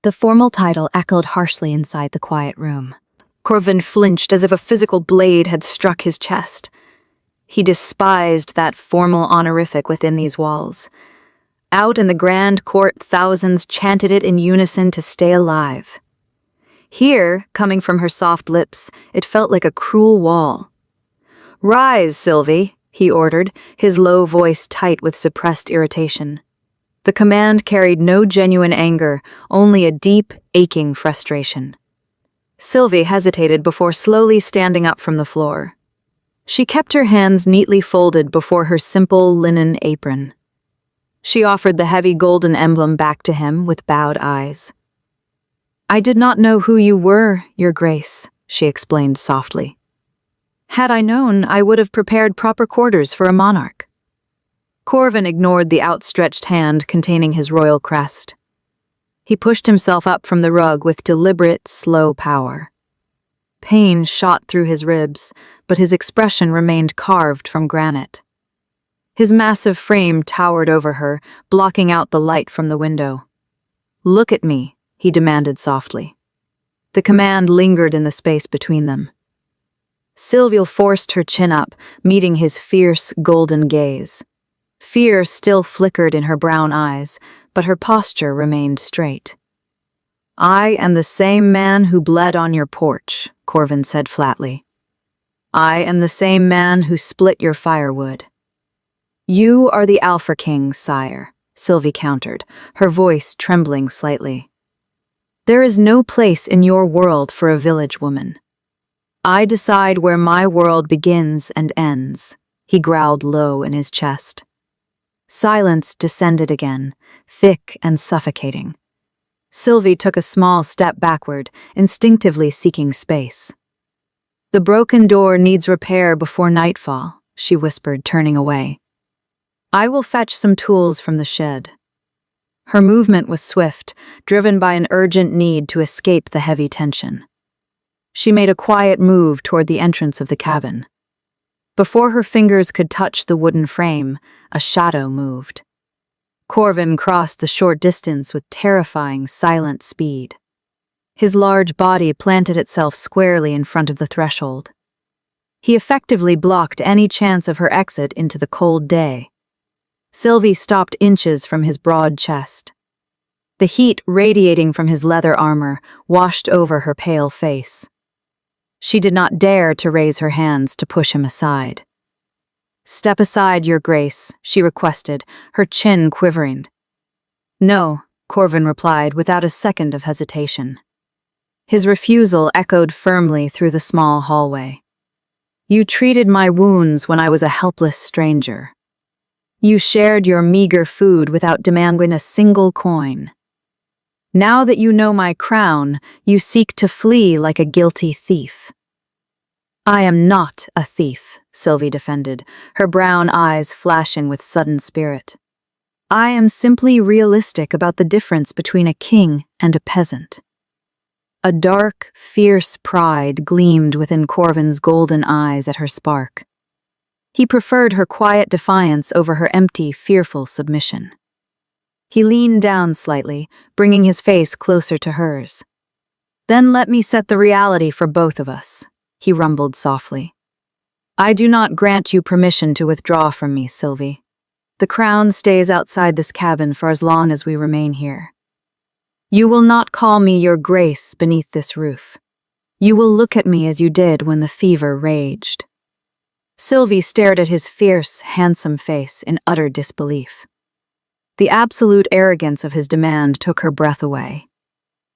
The formal title echoed harshly inside the quiet room. Corvin flinched as if a physical blade had struck his chest. He despised that formal honorific within these walls. Out in the grand court, thousands chanted it in unison to stay alive. Here, coming from her soft lips, it felt like a cruel wall. "Rise, Sylvie," he ordered, his low voice tight with suppressed irritation. The command carried no genuine anger, only a deep, aching frustration. Sylvie hesitated before slowly standing up from the floor. She kept her hands neatly folded before her simple linen apron. She offered the heavy golden emblem back to him with bowed eyes. "I did not know who you were, Your Grace," she explained softly. "Had I known, I would have prepared proper quarters for a monarch." Corvin ignored the outstretched hand containing his royal crest. He pushed himself up from the rug with deliberate, slow power. Pain shot through his ribs, but his expression remained carved from granite. His massive frame towered over her, blocking out the light from the window. "Look at me," he demanded softly. The command lingered in the space between them. Sylvie forced her chin up, meeting his fierce, golden gaze. Fear still flickered in her brown eyes, but her posture remained straight. "I am the same man who bled on your porch," Corvin said flatly. "I am the same man who split your firewood." "You are the Alpha King, sire," Sylvie countered, her voice trembling slightly. "There is no place in your world for a village woman. I decide where my world begins and ends," he growled low in his chest. Silence descended again, thick and suffocating. Sylvie took a small step backward, instinctively seeking space. "The broken door needs repair before nightfall," she whispered, turning away. "I will fetch some tools from the shed." Her movement was swift, driven by an urgent need to escape the heavy tension. She made a quiet move toward the entrance of the cabin. Before her fingers could touch the wooden frame, a shadow moved. Corvin crossed the short distance with terrifying, silent speed. His large body planted itself squarely in front of the threshold. He effectively blocked any chance of her exit into the cold day. Sylvie stopped inches from his broad chest. The heat radiating from his leather armor washed over her pale face. She did not dare to raise her hands to push him aside. "Step aside, Your Grace," she requested, her chin quivering. "No," Corvin replied without a second of hesitation. His refusal echoed firmly through the small hallway. "You treated my wounds when I was a helpless stranger. You shared your meager food without demanding a single coin. Now that you know my crown, you seek to flee like a guilty thief. I am not a thief, Sylvie defended, her brown eyes flashing with sudden spirit. I am simply realistic about the difference between a king and a peasant. A dark, fierce pride gleamed within Corvin's golden eyes at her spark. He preferred her quiet defiance over her empty, fearful submission. He leaned down slightly, bringing his face closer to hers. Then let me set the reality for both of us, he rumbled softly. I do not grant you permission to withdraw from me, Sylvie. The crown stays outside this cabin for as long as we remain here. You will not call me your grace beneath this roof. You will look at me as you did when the fever raged. Sylvie stared at his fierce, handsome face in utter disbelief. The absolute arrogance of his demand took her breath away.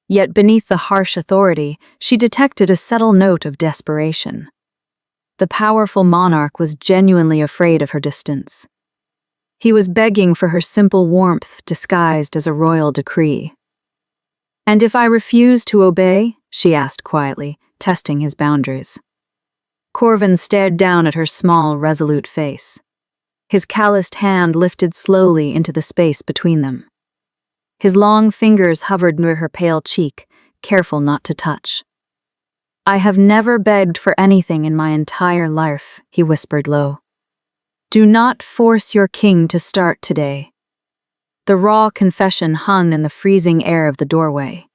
Yet beneath the harsh authority, she detected a subtle note of desperation. The powerful monarch was genuinely afraid of her distance. He was begging for her simple warmth disguised as a royal decree. And if I refuse to obey? She asked quietly, testing his boundaries. Corvin stared down at her small, resolute face. His calloused hand lifted slowly into the space between them. His long fingers hovered near her pale cheek, careful not to touch. I have never begged for anything in my entire life, he whispered low. Do not force your king to start today. The raw confession hung in the freezing air of the doorway.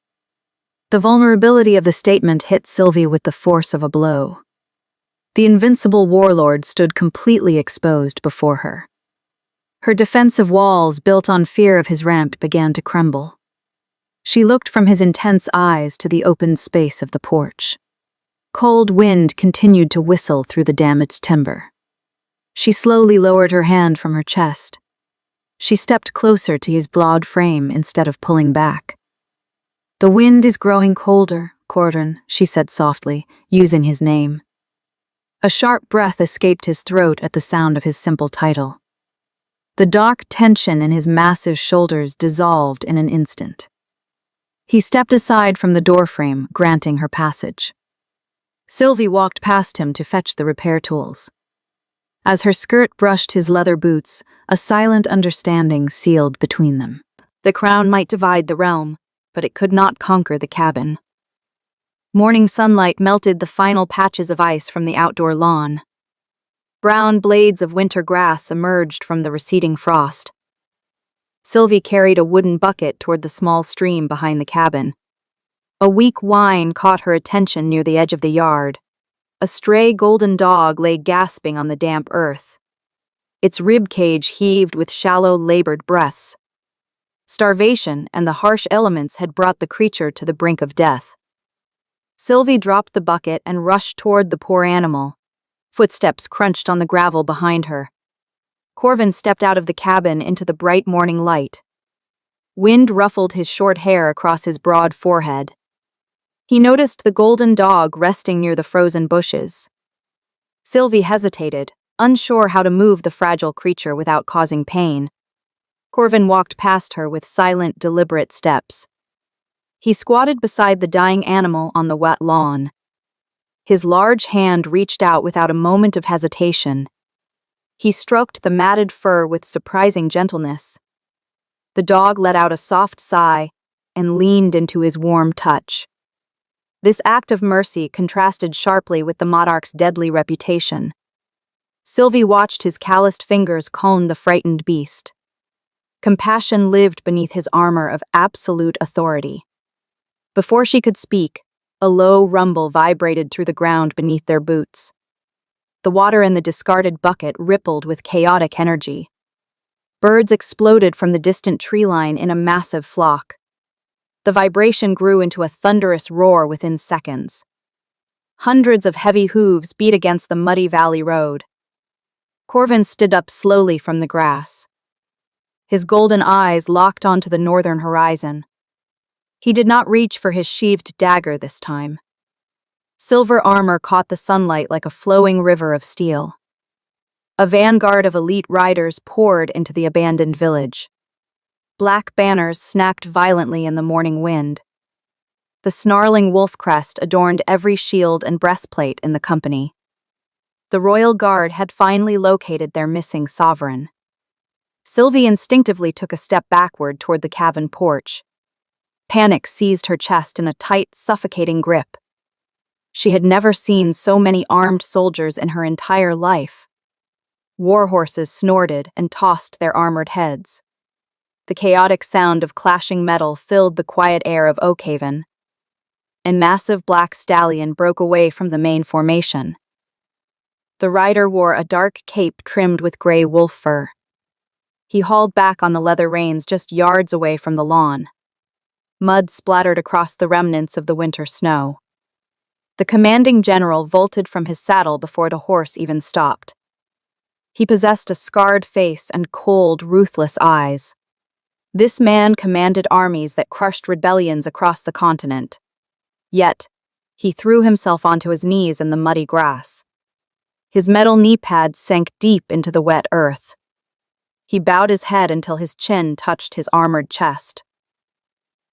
The vulnerability of the statement hit Sylvie with the force of a blow. The invincible warlord stood completely exposed before her. Her defensive walls, built on fear of his rant, began to crumble. She looked from his intense eyes to the open space of the porch. Cold wind continued to whistle through the damaged timber. She slowly lowered her hand from her chest. She stepped closer to his broad frame instead of pulling back. The wind is growing colder, Corvin, she said softly, using his name. A sharp breath escaped his throat at the sound of his simple title. The dark tension in his massive shoulders dissolved in an instant. He stepped aside from the doorframe, granting her passage. Sylvie walked past him to fetch the repair tools. As her skirt brushed his leather boots, a silent understanding sealed between them. The crown might divide the realm, but it could not conquer the cabin. Morning sunlight melted the final patches of ice from the outdoor lawn. Brown blades of winter grass emerged from the receding frost. Sylvie carried a wooden bucket toward the small stream behind the cabin. A weak whine caught her attention near the edge of the yard. A stray golden dog lay gasping on the damp earth. Its rib cage heaved with shallow, labored breaths. Starvation and the harsh elements had brought the creature to the brink of death. Sylvie dropped the bucket and rushed toward the poor animal. Footsteps crunched on the gravel behind her. Corvin stepped out of the cabin into the bright morning light. Wind ruffled his short hair across his broad forehead. He noticed the golden dog resting near the frozen bushes. Sylvie hesitated, unsure how to move the fragile creature without causing pain. Corvin walked past her with silent, deliberate steps. He squatted beside the dying animal on the wet lawn. His large hand reached out without a moment of hesitation. He stroked the matted fur with surprising gentleness. The dog let out a soft sigh and leaned into his warm touch. This act of mercy contrasted sharply with the monarch's deadly reputation. Sylvie watched his calloused fingers calm the frightened beast. Compassion lived beneath his armor of absolute authority. Before she could speak, a low rumble vibrated through the ground beneath their boots. The water in the discarded bucket rippled with chaotic energy. Birds exploded from the distant tree line in a massive flock. The vibration grew into a thunderous roar within seconds. Hundreds of heavy hooves beat against the muddy valley road. Corvin stood up slowly from the grass. His golden eyes locked onto the northern horizon. He did not reach for his sheathed dagger this time. Silver armor caught the sunlight like a flowing river of steel. A vanguard of elite riders poured into the abandoned village. black banners snapped violently in the morning wind. The snarling wolf crest adorned every shield and breastplate in the company. The royal guard had finally located their missing sovereign. Sylvie instinctively took a step backward toward the cabin porch. Panic seized her chest in a tight, suffocating grip. She had never seen so many armed soldiers in her entire life. War horses snorted and tossed their armored heads. The chaotic sound of clashing metal filled the quiet air of Oakhaven. A massive black stallion broke away from the main formation. The rider wore a dark cape trimmed with gray wolf fur. He hauled back on the leather reins just yards away from the lawn. Mud splattered across the remnants of the winter snow. The commanding general vaulted from his saddle before the horse even stopped. He possessed a scarred face and cold, ruthless eyes. This man commanded armies that crushed rebellions across the continent. Yet, he threw himself onto his knees in the muddy grass. His metal knee pads sank deep into the wet earth. He bowed his head until his chin touched his armored chest.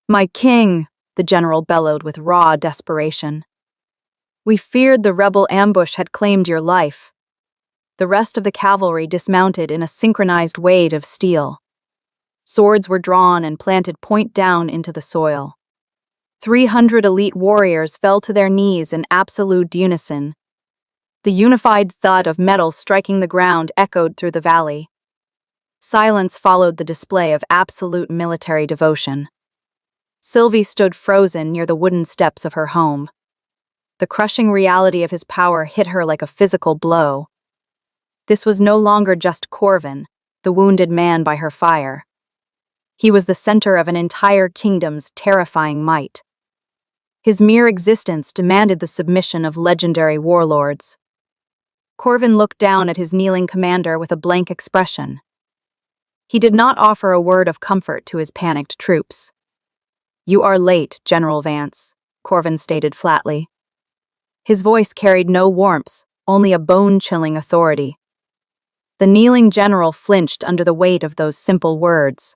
"My king," the general bellowed with raw desperation. "We feared the rebel ambush had claimed your life." The rest of the cavalry dismounted in a synchronized wave of steel. Swords were drawn and planted point down into the soil. 300 elite warriors fell to their knees in absolute unison. The unified thud of metal striking the ground echoed through the valley. Silence followed the display of absolute military devotion. Sylvie stood frozen near the wooden steps of her home. The crushing reality of his power hit her like a physical blow. This was no longer just Corvin, the wounded man by her fire. He was the center of an entire kingdom's terrifying might. His mere existence demanded the submission of legendary warlords. Corvin looked down at his kneeling commander with a blank expression. He did not offer a word of comfort to his panicked troops. "You are late, General Vance," Corvin stated flatly. His voice carried no warmth, only a bone-chilling authority. The kneeling general flinched under the weight of those simple words.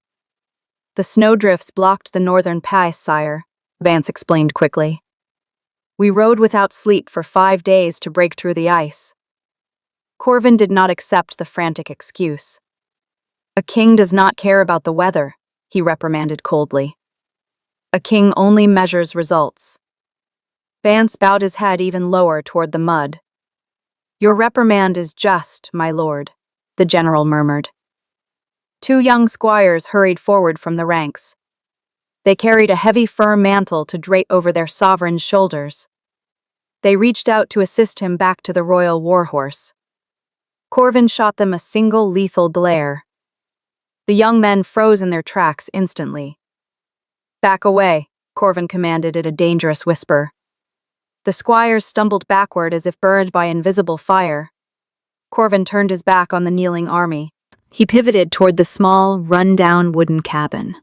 "The snowdrifts blocked the northern pass, sire," Vance explained quickly. "We rode without sleep for 5 days to break through the ice." Corvin did not accept the frantic excuse. "A king does not care about the weather," he reprimanded coldly. "A king only measures results." Vance bowed his head even lower toward the mud. "Your reprimand is just, my lord," the general murmured. 2 young squires hurried forward from the ranks. They carried a heavy fur mantle to drape over their sovereign's shoulders. They reached out to assist him back to the royal warhorse. Corvin shot them a single lethal glare. The young men froze in their tracks instantly. "Back away," Corvin commanded in a dangerous whisper. The squires stumbled backward as if burned by invisible fire. Corvin turned his back on the kneeling army. He pivoted toward the small, run-down wooden cabin.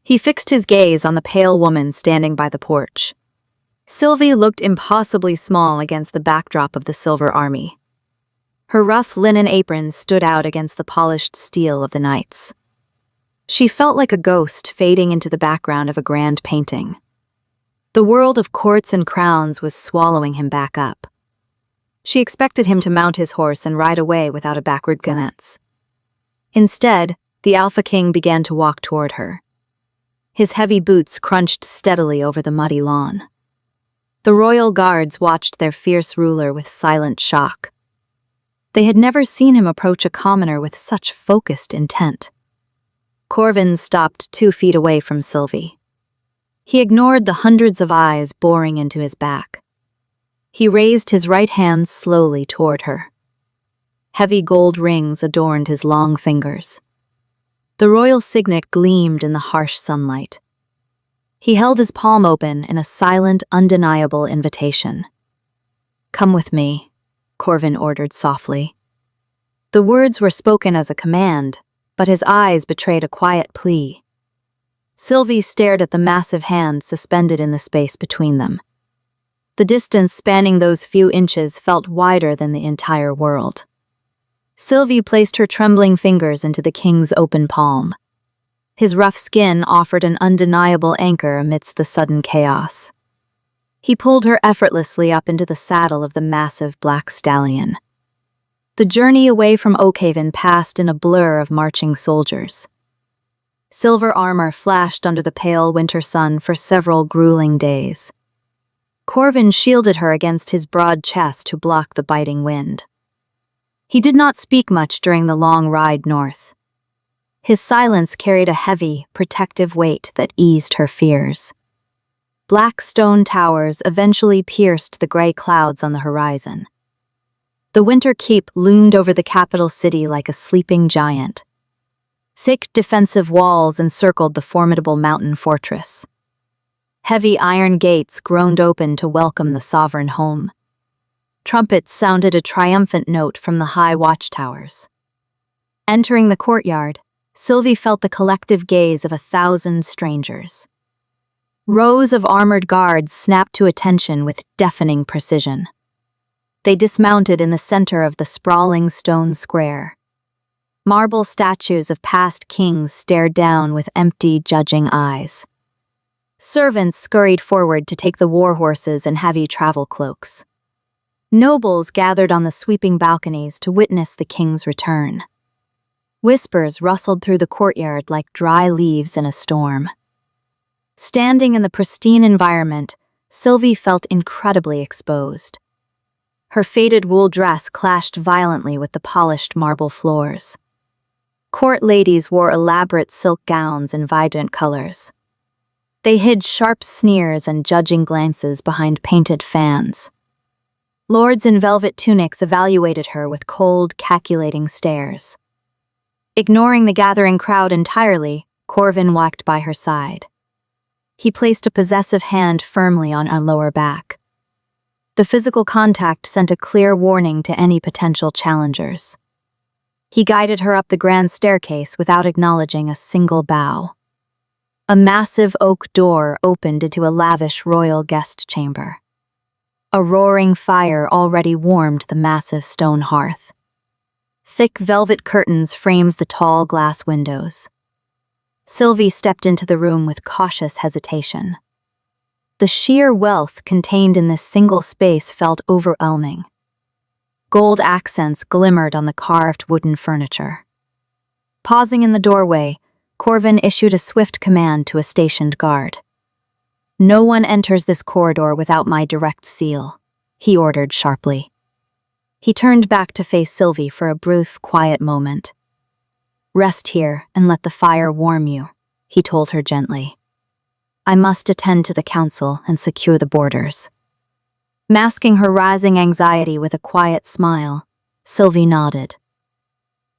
He fixed his gaze on the pale woman standing by the porch. Sylvie looked impossibly small against the backdrop of the Silver Army. Her rough linen apron stood out against the polished steel of the knights. She felt like a ghost fading into the background of a grand painting. The world of courts and crowns was swallowing him back up. She expected him to mount his horse and ride away without a backward glance. Instead, the Alpha King began to walk toward her. His heavy boots crunched steadily over the muddy lawn. The royal guards watched their fierce ruler with silent shock. They had never seen him approach a commoner with such focused intent. Corvin stopped 2 feet away from Sylvie. He ignored the hundreds of eyes boring into his back. He raised his right hand slowly toward her. Heavy gold rings adorned his long fingers. The royal signet gleamed in the harsh sunlight. He held his palm open in a silent, undeniable invitation. "Come with me," Corvin ordered softly. The words were spoken as a command, but his eyes betrayed a quiet plea. Sylvie stared at the massive hand suspended in the space between them. The distance spanning those few inches felt wider than the entire world. Sylvie placed her trembling fingers into the king's open palm. His rough skin offered an undeniable anchor amidst the sudden chaos. He pulled her effortlessly up into the saddle of the massive black stallion. The journey away from Oakhaven passed in a blur of marching soldiers. Silver armor flashed under the pale winter sun for several grueling days. Corvin shielded her against his broad chest to block the biting wind. He did not speak much during the long ride north. His silence carried a heavy, protective weight that eased her fears. Black stone towers eventually pierced the gray clouds on the horizon. The winter keep loomed over the capital city like a sleeping giant. Thick defensive walls encircled the formidable mountain fortress. Heavy iron gates groaned open to welcome the sovereign home. Trumpets sounded a triumphant note from the high watchtowers. Entering the courtyard, Sylvie felt the collective gaze of 1,000 strangers. Rows of armored guards snapped to attention with deafening precision. They dismounted in the center of the sprawling stone square. Marble statues of past kings stared down with empty, judging eyes. Servants scurried forward to take the war horses and heavy travel cloaks. Nobles gathered on the sweeping balconies to witness the king's return. Whispers rustled through the courtyard like dry leaves in a storm. Standing in the pristine environment, Sylvie felt incredibly exposed. Her faded wool dress clashed violently with the polished marble floors. Court ladies wore elaborate silk gowns in vibrant colors. They hid sharp sneers and judging glances behind painted fans. Lords in velvet tunics evaluated her with cold, calculating stares. Ignoring the gathering crowd entirely, Corvin walked by her side. He placed a possessive hand firmly on her lower back. The physical contact sent a clear warning to any potential challengers. He guided her up the grand staircase without acknowledging a single bow. A massive oak door opened into a lavish royal guest chamber. A roaring fire already warmed the massive stone hearth. Thick velvet curtains framed the tall glass windows. Sylvie stepped into the room with cautious hesitation. The sheer wealth contained in this single space felt overwhelming. Gold accents glimmered on the carved wooden furniture. Pausing in the doorway, Corvin issued a swift command to a stationed guard. "No one enters this corridor without my direct seal," he ordered sharply. He turned back to face Sylvie for a brief, quiet moment. "Rest here and let the fire warm you," he told her gently. "I must attend to the council and secure the borders." Masking her rising anxiety with a quiet smile, Sylvie nodded.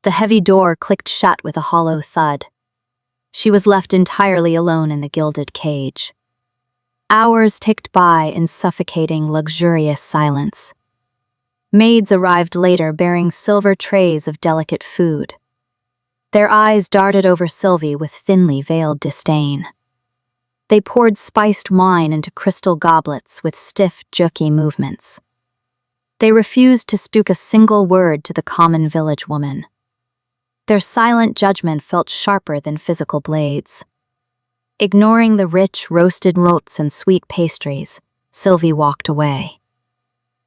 The heavy door clicked shut with a hollow thud. She was left entirely alone in the gilded cage. Hours ticked by in suffocating, luxurious silence. Maids arrived later bearing silver trays of delicate food. Their eyes darted over Sylvie with thinly veiled disdain. They poured spiced wine into crystal goblets with stiff, jerky movements. They refused to speak a single word to the common village woman. Their silent judgment felt sharper than physical blades. Ignoring the rich, roasted oats and sweet pastries, Sylvie walked away.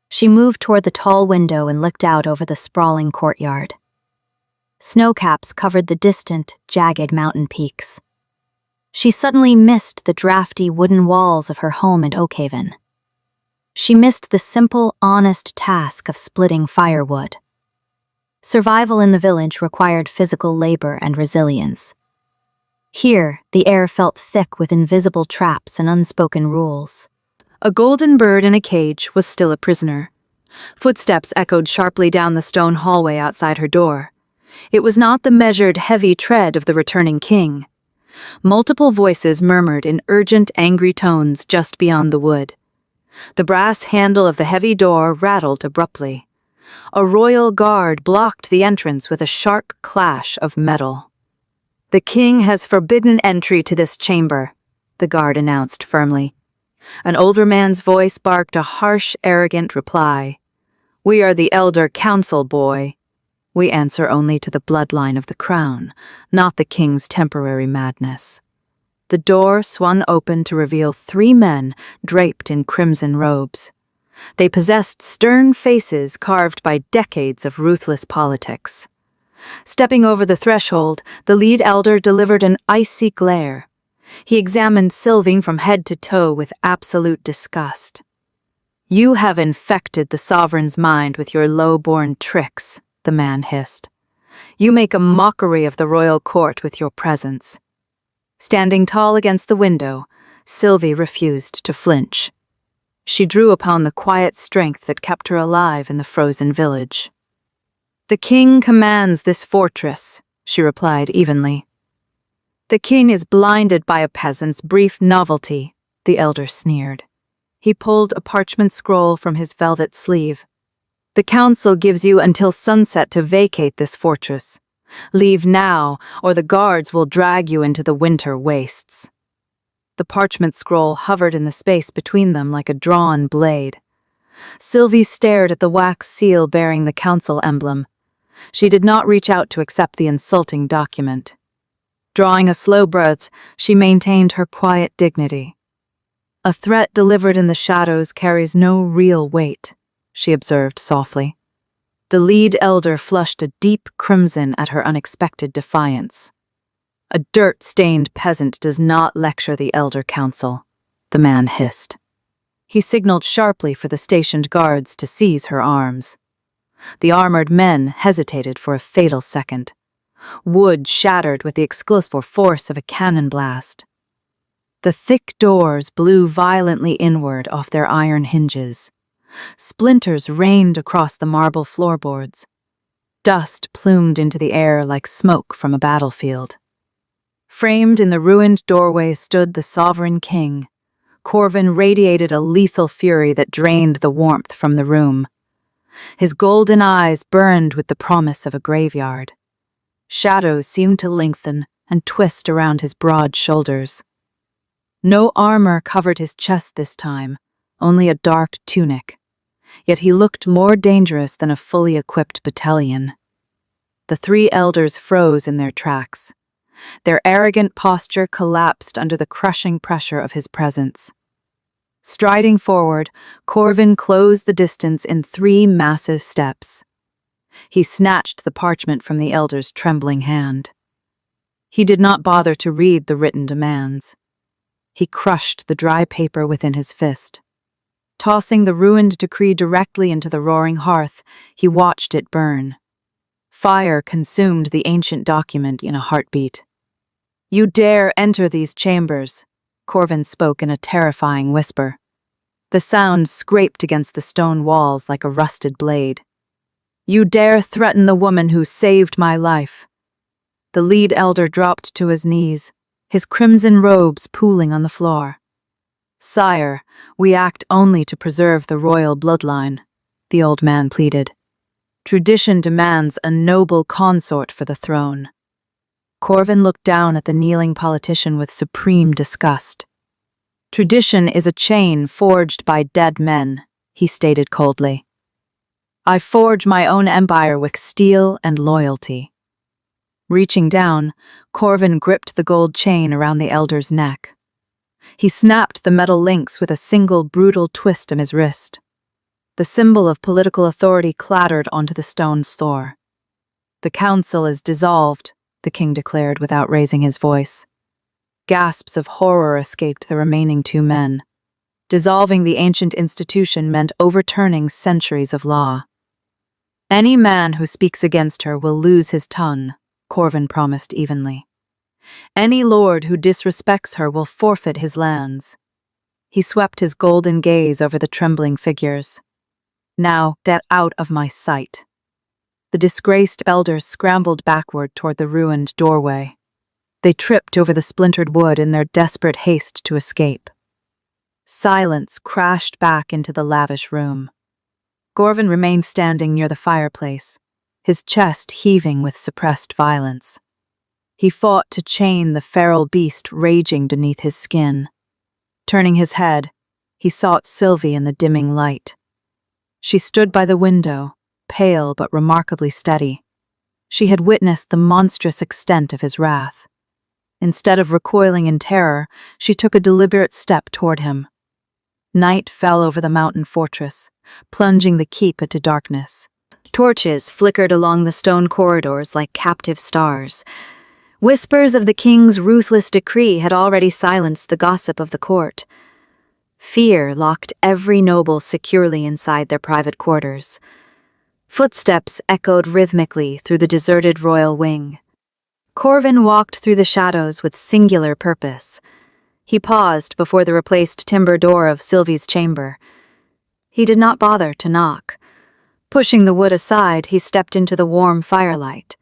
She moved toward the tall window and looked out over the sprawling courtyard. Snowcaps covered the distant, jagged mountain peaks. She suddenly missed the drafty wooden walls of her home at Oakhaven. She missed the simple, honest task of splitting firewood. Survival in the village required physical labor and resilience. Here, the air felt thick with invisible traps and unspoken rules. A golden bird in a cage was still a prisoner. Footsteps echoed sharply down the stone hallway outside her door. It was not the measured, heavy tread of the returning king. Multiple voices murmured in urgent, angry tones just beyond the wood. The brass handle of the heavy door rattled abruptly. A royal guard blocked the entrance with a sharp clash of metal. "The king has forbidden entry to this chamber," the guard announced firmly. An older man's voice barked a harsh, arrogant reply. "We are the elder council, boy." We answer only to the bloodline of the crown, not the king's temporary madness. The door swung open to reveal 3 men draped in crimson robes. They possessed stern faces carved by decades of ruthless politics. Stepping over the threshold, the lead elder delivered an icy glare. He examined Sylvie from head to toe with absolute disgust. "You have infected the sovereign's mind with your low-born tricks," the man hissed. "You make a mockery of the royal court with your presence." Standing tall against the window, Sylvie refused to flinch. She drew upon the quiet strength that kept her alive in the frozen village. "The king commands this fortress," she replied evenly. "The king is blinded by a peasant's brief novelty," the elder sneered. He pulled a parchment scroll from his velvet sleeve. "The council gives you until sunset to vacate this fortress. Leave now, or the guards will drag you into the winter wastes." The parchment scroll hovered in the space between them like a drawn blade. Sylvie stared at the wax seal bearing the council emblem. She did not reach out to accept the insulting document. Drawing a slow breath, she maintained her quiet dignity. "A threat delivered in the shadows carries no real weight," she observed softly. The lead elder flushed a deep crimson at her unexpected defiance. "A dirt-stained peasant does not lecture the elder council," the man hissed. He signaled sharply for the stationed guards to seize her arms. The armored men hesitated for a fatal second. Wood shattered with the explosive force of a cannon blast. The thick doors blew violently inward off their iron hinges. Splinters rained across the marble floorboards. Dust plumed into the air like smoke from a battlefield. Framed in the ruined doorway stood the sovereign king. Corvin radiated a lethal fury that drained the warmth from the room. His golden eyes burned with the promise of a graveyard. Shadows seemed to lengthen and twist around his broad shoulders. No armor covered his chest this time, only a dark tunic. Yet he looked more dangerous than a fully equipped battalion. The 3 elders froze in their tracks. Their arrogant posture collapsed under the crushing pressure of his presence. Striding forward, Corvin closed the distance in 3 massive steps. He snatched the parchment from the elder's trembling hand. He did not bother to read the written demands. He crushed the dry paper within his fist. Tossing the ruined decree directly into the roaring hearth, he watched it burn. Fire consumed the ancient document in a heartbeat. "You dare enter these chambers," Corvin spoke in a terrifying whisper. The sound scraped against the stone walls like a rusted blade. "You dare threaten the woman who saved my life." The lead elder dropped to his knees, his crimson robes pooling on the floor. "Sire, we act only to preserve the royal bloodline," the old man pleaded. "Tradition demands a noble consort for the throne." Corvin looked down at the kneeling politician with supreme disgust. "Tradition is a chain forged by dead men," he stated coldly. "I forge my own empire with steel and loyalty." Reaching down, Corvin gripped the gold chain around the elder's neck. He snapped the metal links with a single brutal twist of his wrist. The symbol of political authority clattered onto the stone floor. "The council is dissolved," the king declared without raising his voice. Gasps of horror escaped the remaining 2 men. Dissolving the ancient institution meant overturning centuries of law. "Any man who speaks against her will lose his tongue," Corvin promised evenly. "Any lord who disrespects her will forfeit his lands." He swept his golden gaze over the trembling figures. "Now get out of my sight." The disgraced elders scrambled backward toward the ruined doorway. They tripped over the splintered wood in their desperate haste to escape. Silence crashed back into the lavish room. Corvin remained standing near the fireplace, his chest heaving with suppressed violence. He fought to chain the feral beast raging beneath his skin. Turning his head, he sought Sylvie in the dimming light. She stood by the window, pale but remarkably steady. She had witnessed the monstrous extent of his wrath. Instead of recoiling in terror, she took a deliberate step toward him. Night fell over the mountain fortress, plunging the keep into darkness. Torches flickered along the stone corridors like captive stars. Whispers of the king's ruthless decree had already silenced the gossip of the court. Fear locked every noble securely inside their private quarters. Footsteps echoed rhythmically through the deserted royal wing. Corvin walked through the shadows with singular purpose. He paused before the replaced timber door of Sylvie's chamber. He did not bother to knock. Pushing the wood aside, he stepped into the warm firelight.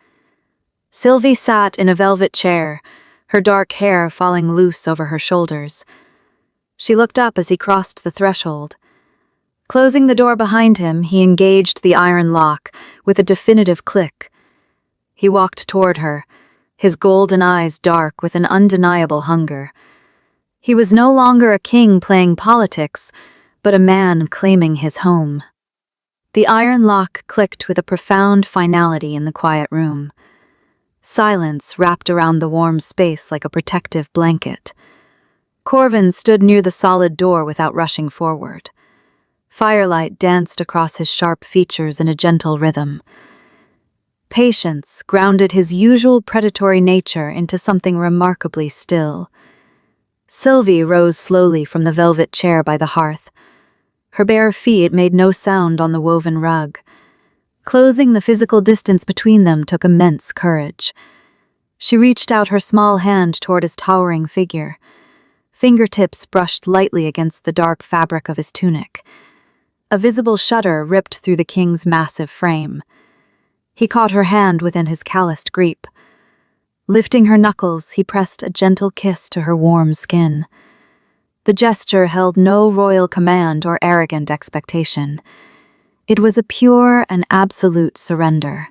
Sylvie sat in a velvet chair, her dark hair falling loose over her shoulders. She looked up as he crossed the threshold. Closing the door behind him, he engaged the iron lock with a definitive click. He walked toward her, his golden eyes dark with an undeniable hunger. He was no longer a king playing politics, but a man claiming his home. The iron lock clicked with a profound finality in the quiet room. Silence wrapped around the warm space like a protective blanket. Corvin stood near the solid door without rushing forward. Firelight danced across his sharp features in a gentle rhythm. Patience grounded his usual predatory nature into something remarkably still. Sylvie rose slowly from the velvet chair by the hearth. Her bare feet made no sound on the woven rug. Closing the physical distance between them took immense courage. She reached out her small hand toward his towering figure. Fingertips brushed lightly against the dark fabric of his tunic. A visible shudder ripped through the king's massive frame. He caught her hand within his calloused grip. Lifting her knuckles, he pressed a gentle kiss to her warm skin. The gesture held no royal command or arrogant expectation. It was a pure and absolute surrender.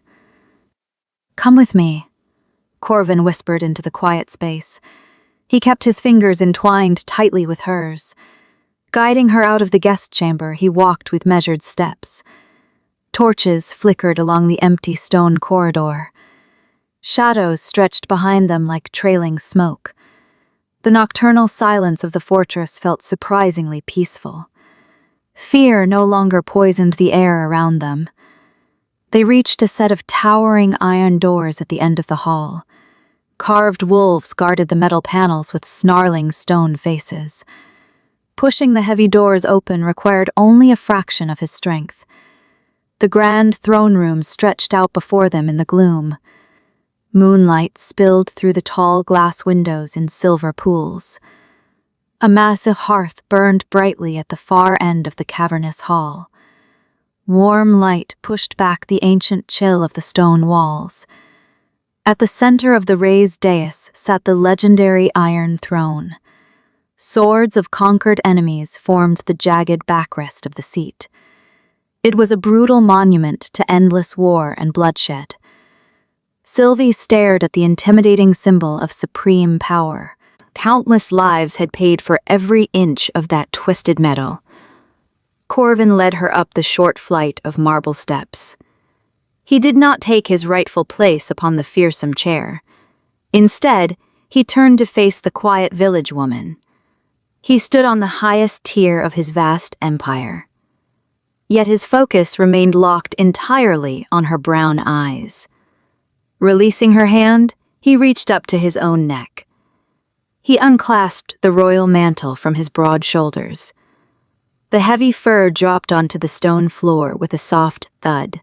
"Come with me," Corvin whispered into the quiet space. He kept his fingers entwined tightly with hers. Guiding her out of the guest chamber, he walked with measured steps. Torches flickered along the empty stone corridor. Shadows stretched behind them like trailing smoke. The nocturnal silence of the fortress felt surprisingly peaceful. Fear no longer poisoned the air around them. They reached a set of towering iron doors at the end of the hall. Carved wolves guarded the metal panels with snarling stone faces. Pushing the heavy doors open required only a fraction of his strength. The grand throne room stretched out before them in the gloom. Moonlight spilled through the tall glass windows in silver pools. A massive hearth burned brightly at the far end of the cavernous hall. Warm light pushed back the ancient chill of the stone walls. At the center of the raised dais sat the legendary Iron Throne. Swords of conquered enemies formed the jagged backrest of the seat. It was a brutal monument to endless war and bloodshed. Sylvie stared at the intimidating symbol of supreme power. Countless lives had paid for every inch of that twisted metal. Corvin led her up the short flight of marble steps. He did not take his rightful place upon the fearsome chair. Instead, he turned to face the quiet village woman. He stood on the highest tier of his vast empire. Yet his focus remained locked entirely on her brown eyes. Releasing her hand, he reached up to his own neck. He unclasped the royal mantle from his broad shoulders. The heavy fur dropped onto the stone floor with a soft thud.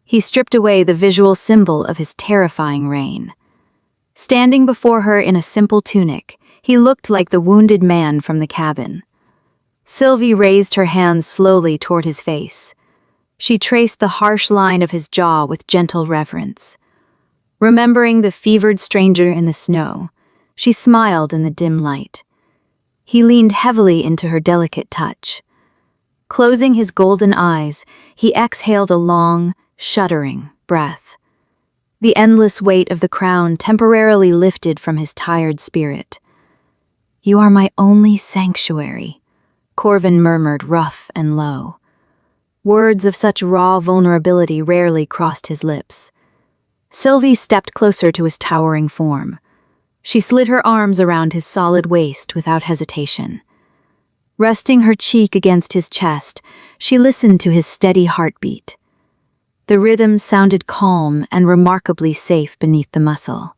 He stripped away the visual symbol of his terrifying reign. Standing before her in a simple tunic, he looked like the wounded man from the cabin. Sylvie raised her hand slowly toward his face. She traced the harsh line of his jaw with gentle reverence. Remembering the fevered stranger in the snow, she smiled in the dim light. He leaned heavily into her delicate touch. Closing his golden eyes, he exhaled a long, shuddering breath. The endless weight of the crown temporarily lifted from his tired spirit. "You are my only sanctuary," Corvin murmured rough and low. Words of such raw vulnerability rarely crossed his lips. Sylvie stepped closer to his towering form. She slid her arms around his solid waist without hesitation. Resting her cheek against his chest, she listened to his steady heartbeat. The rhythm sounded calm and remarkably safe beneath the muscle.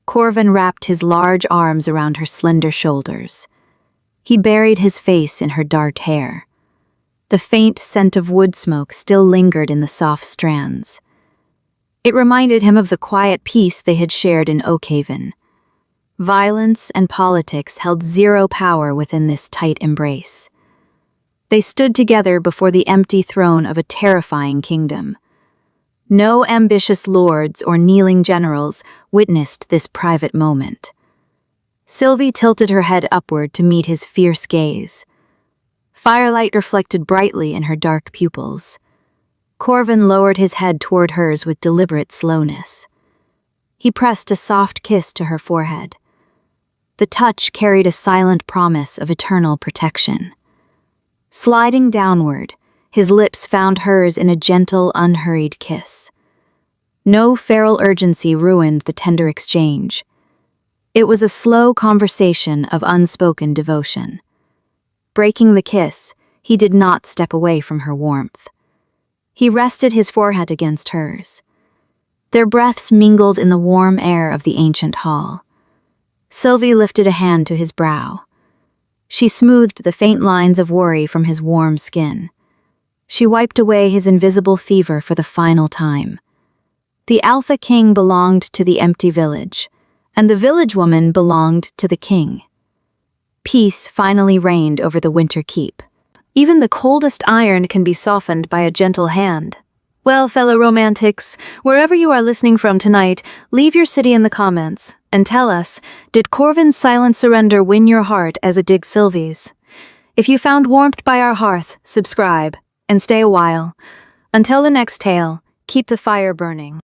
Corvin wrapped his large arms around her slender shoulders. He buried his face in her dark hair. The faint scent of wood smoke still lingered in the soft strands. It reminded him of the quiet peace they had shared in Oakhaven. Violence and politics held zero power within this tight embrace. They stood together before the empty throne of a terrifying kingdom. No ambitious lords or kneeling generals witnessed this private moment. Sylvie tilted her head upward to meet his fierce gaze. Firelight reflected brightly in her dark pupils. Corvin lowered his head toward hers with deliberate slowness. He pressed a soft kiss to her forehead. The touch carried a silent promise of eternal protection. Sliding downward, his lips found hers in a gentle, unhurried kiss. No feral urgency ruined the tender exchange. It was a slow conversation of unspoken devotion. Breaking the kiss, he did not step away from her warmth. He rested his forehead against hers. Their breaths mingled in the warm air of the ancient hall. Sylvie lifted a hand to his brow. She smoothed the faint lines of worry from his warm skin. She wiped away his invisible fever for the final time. The Alpha King belonged to the empty village, and the village woman belonged to the king. Peace finally reigned over the winter keep. Even the coldest iron can be softened by a gentle hand. Well, fellow romantics, wherever you are listening from tonight, leave your city in the comments and tell us, did Corvin's silent surrender win your heart as it did Sylvie's? If you found warmth by our hearth, subscribe and stay a while. Until the next tale, keep the fire burning.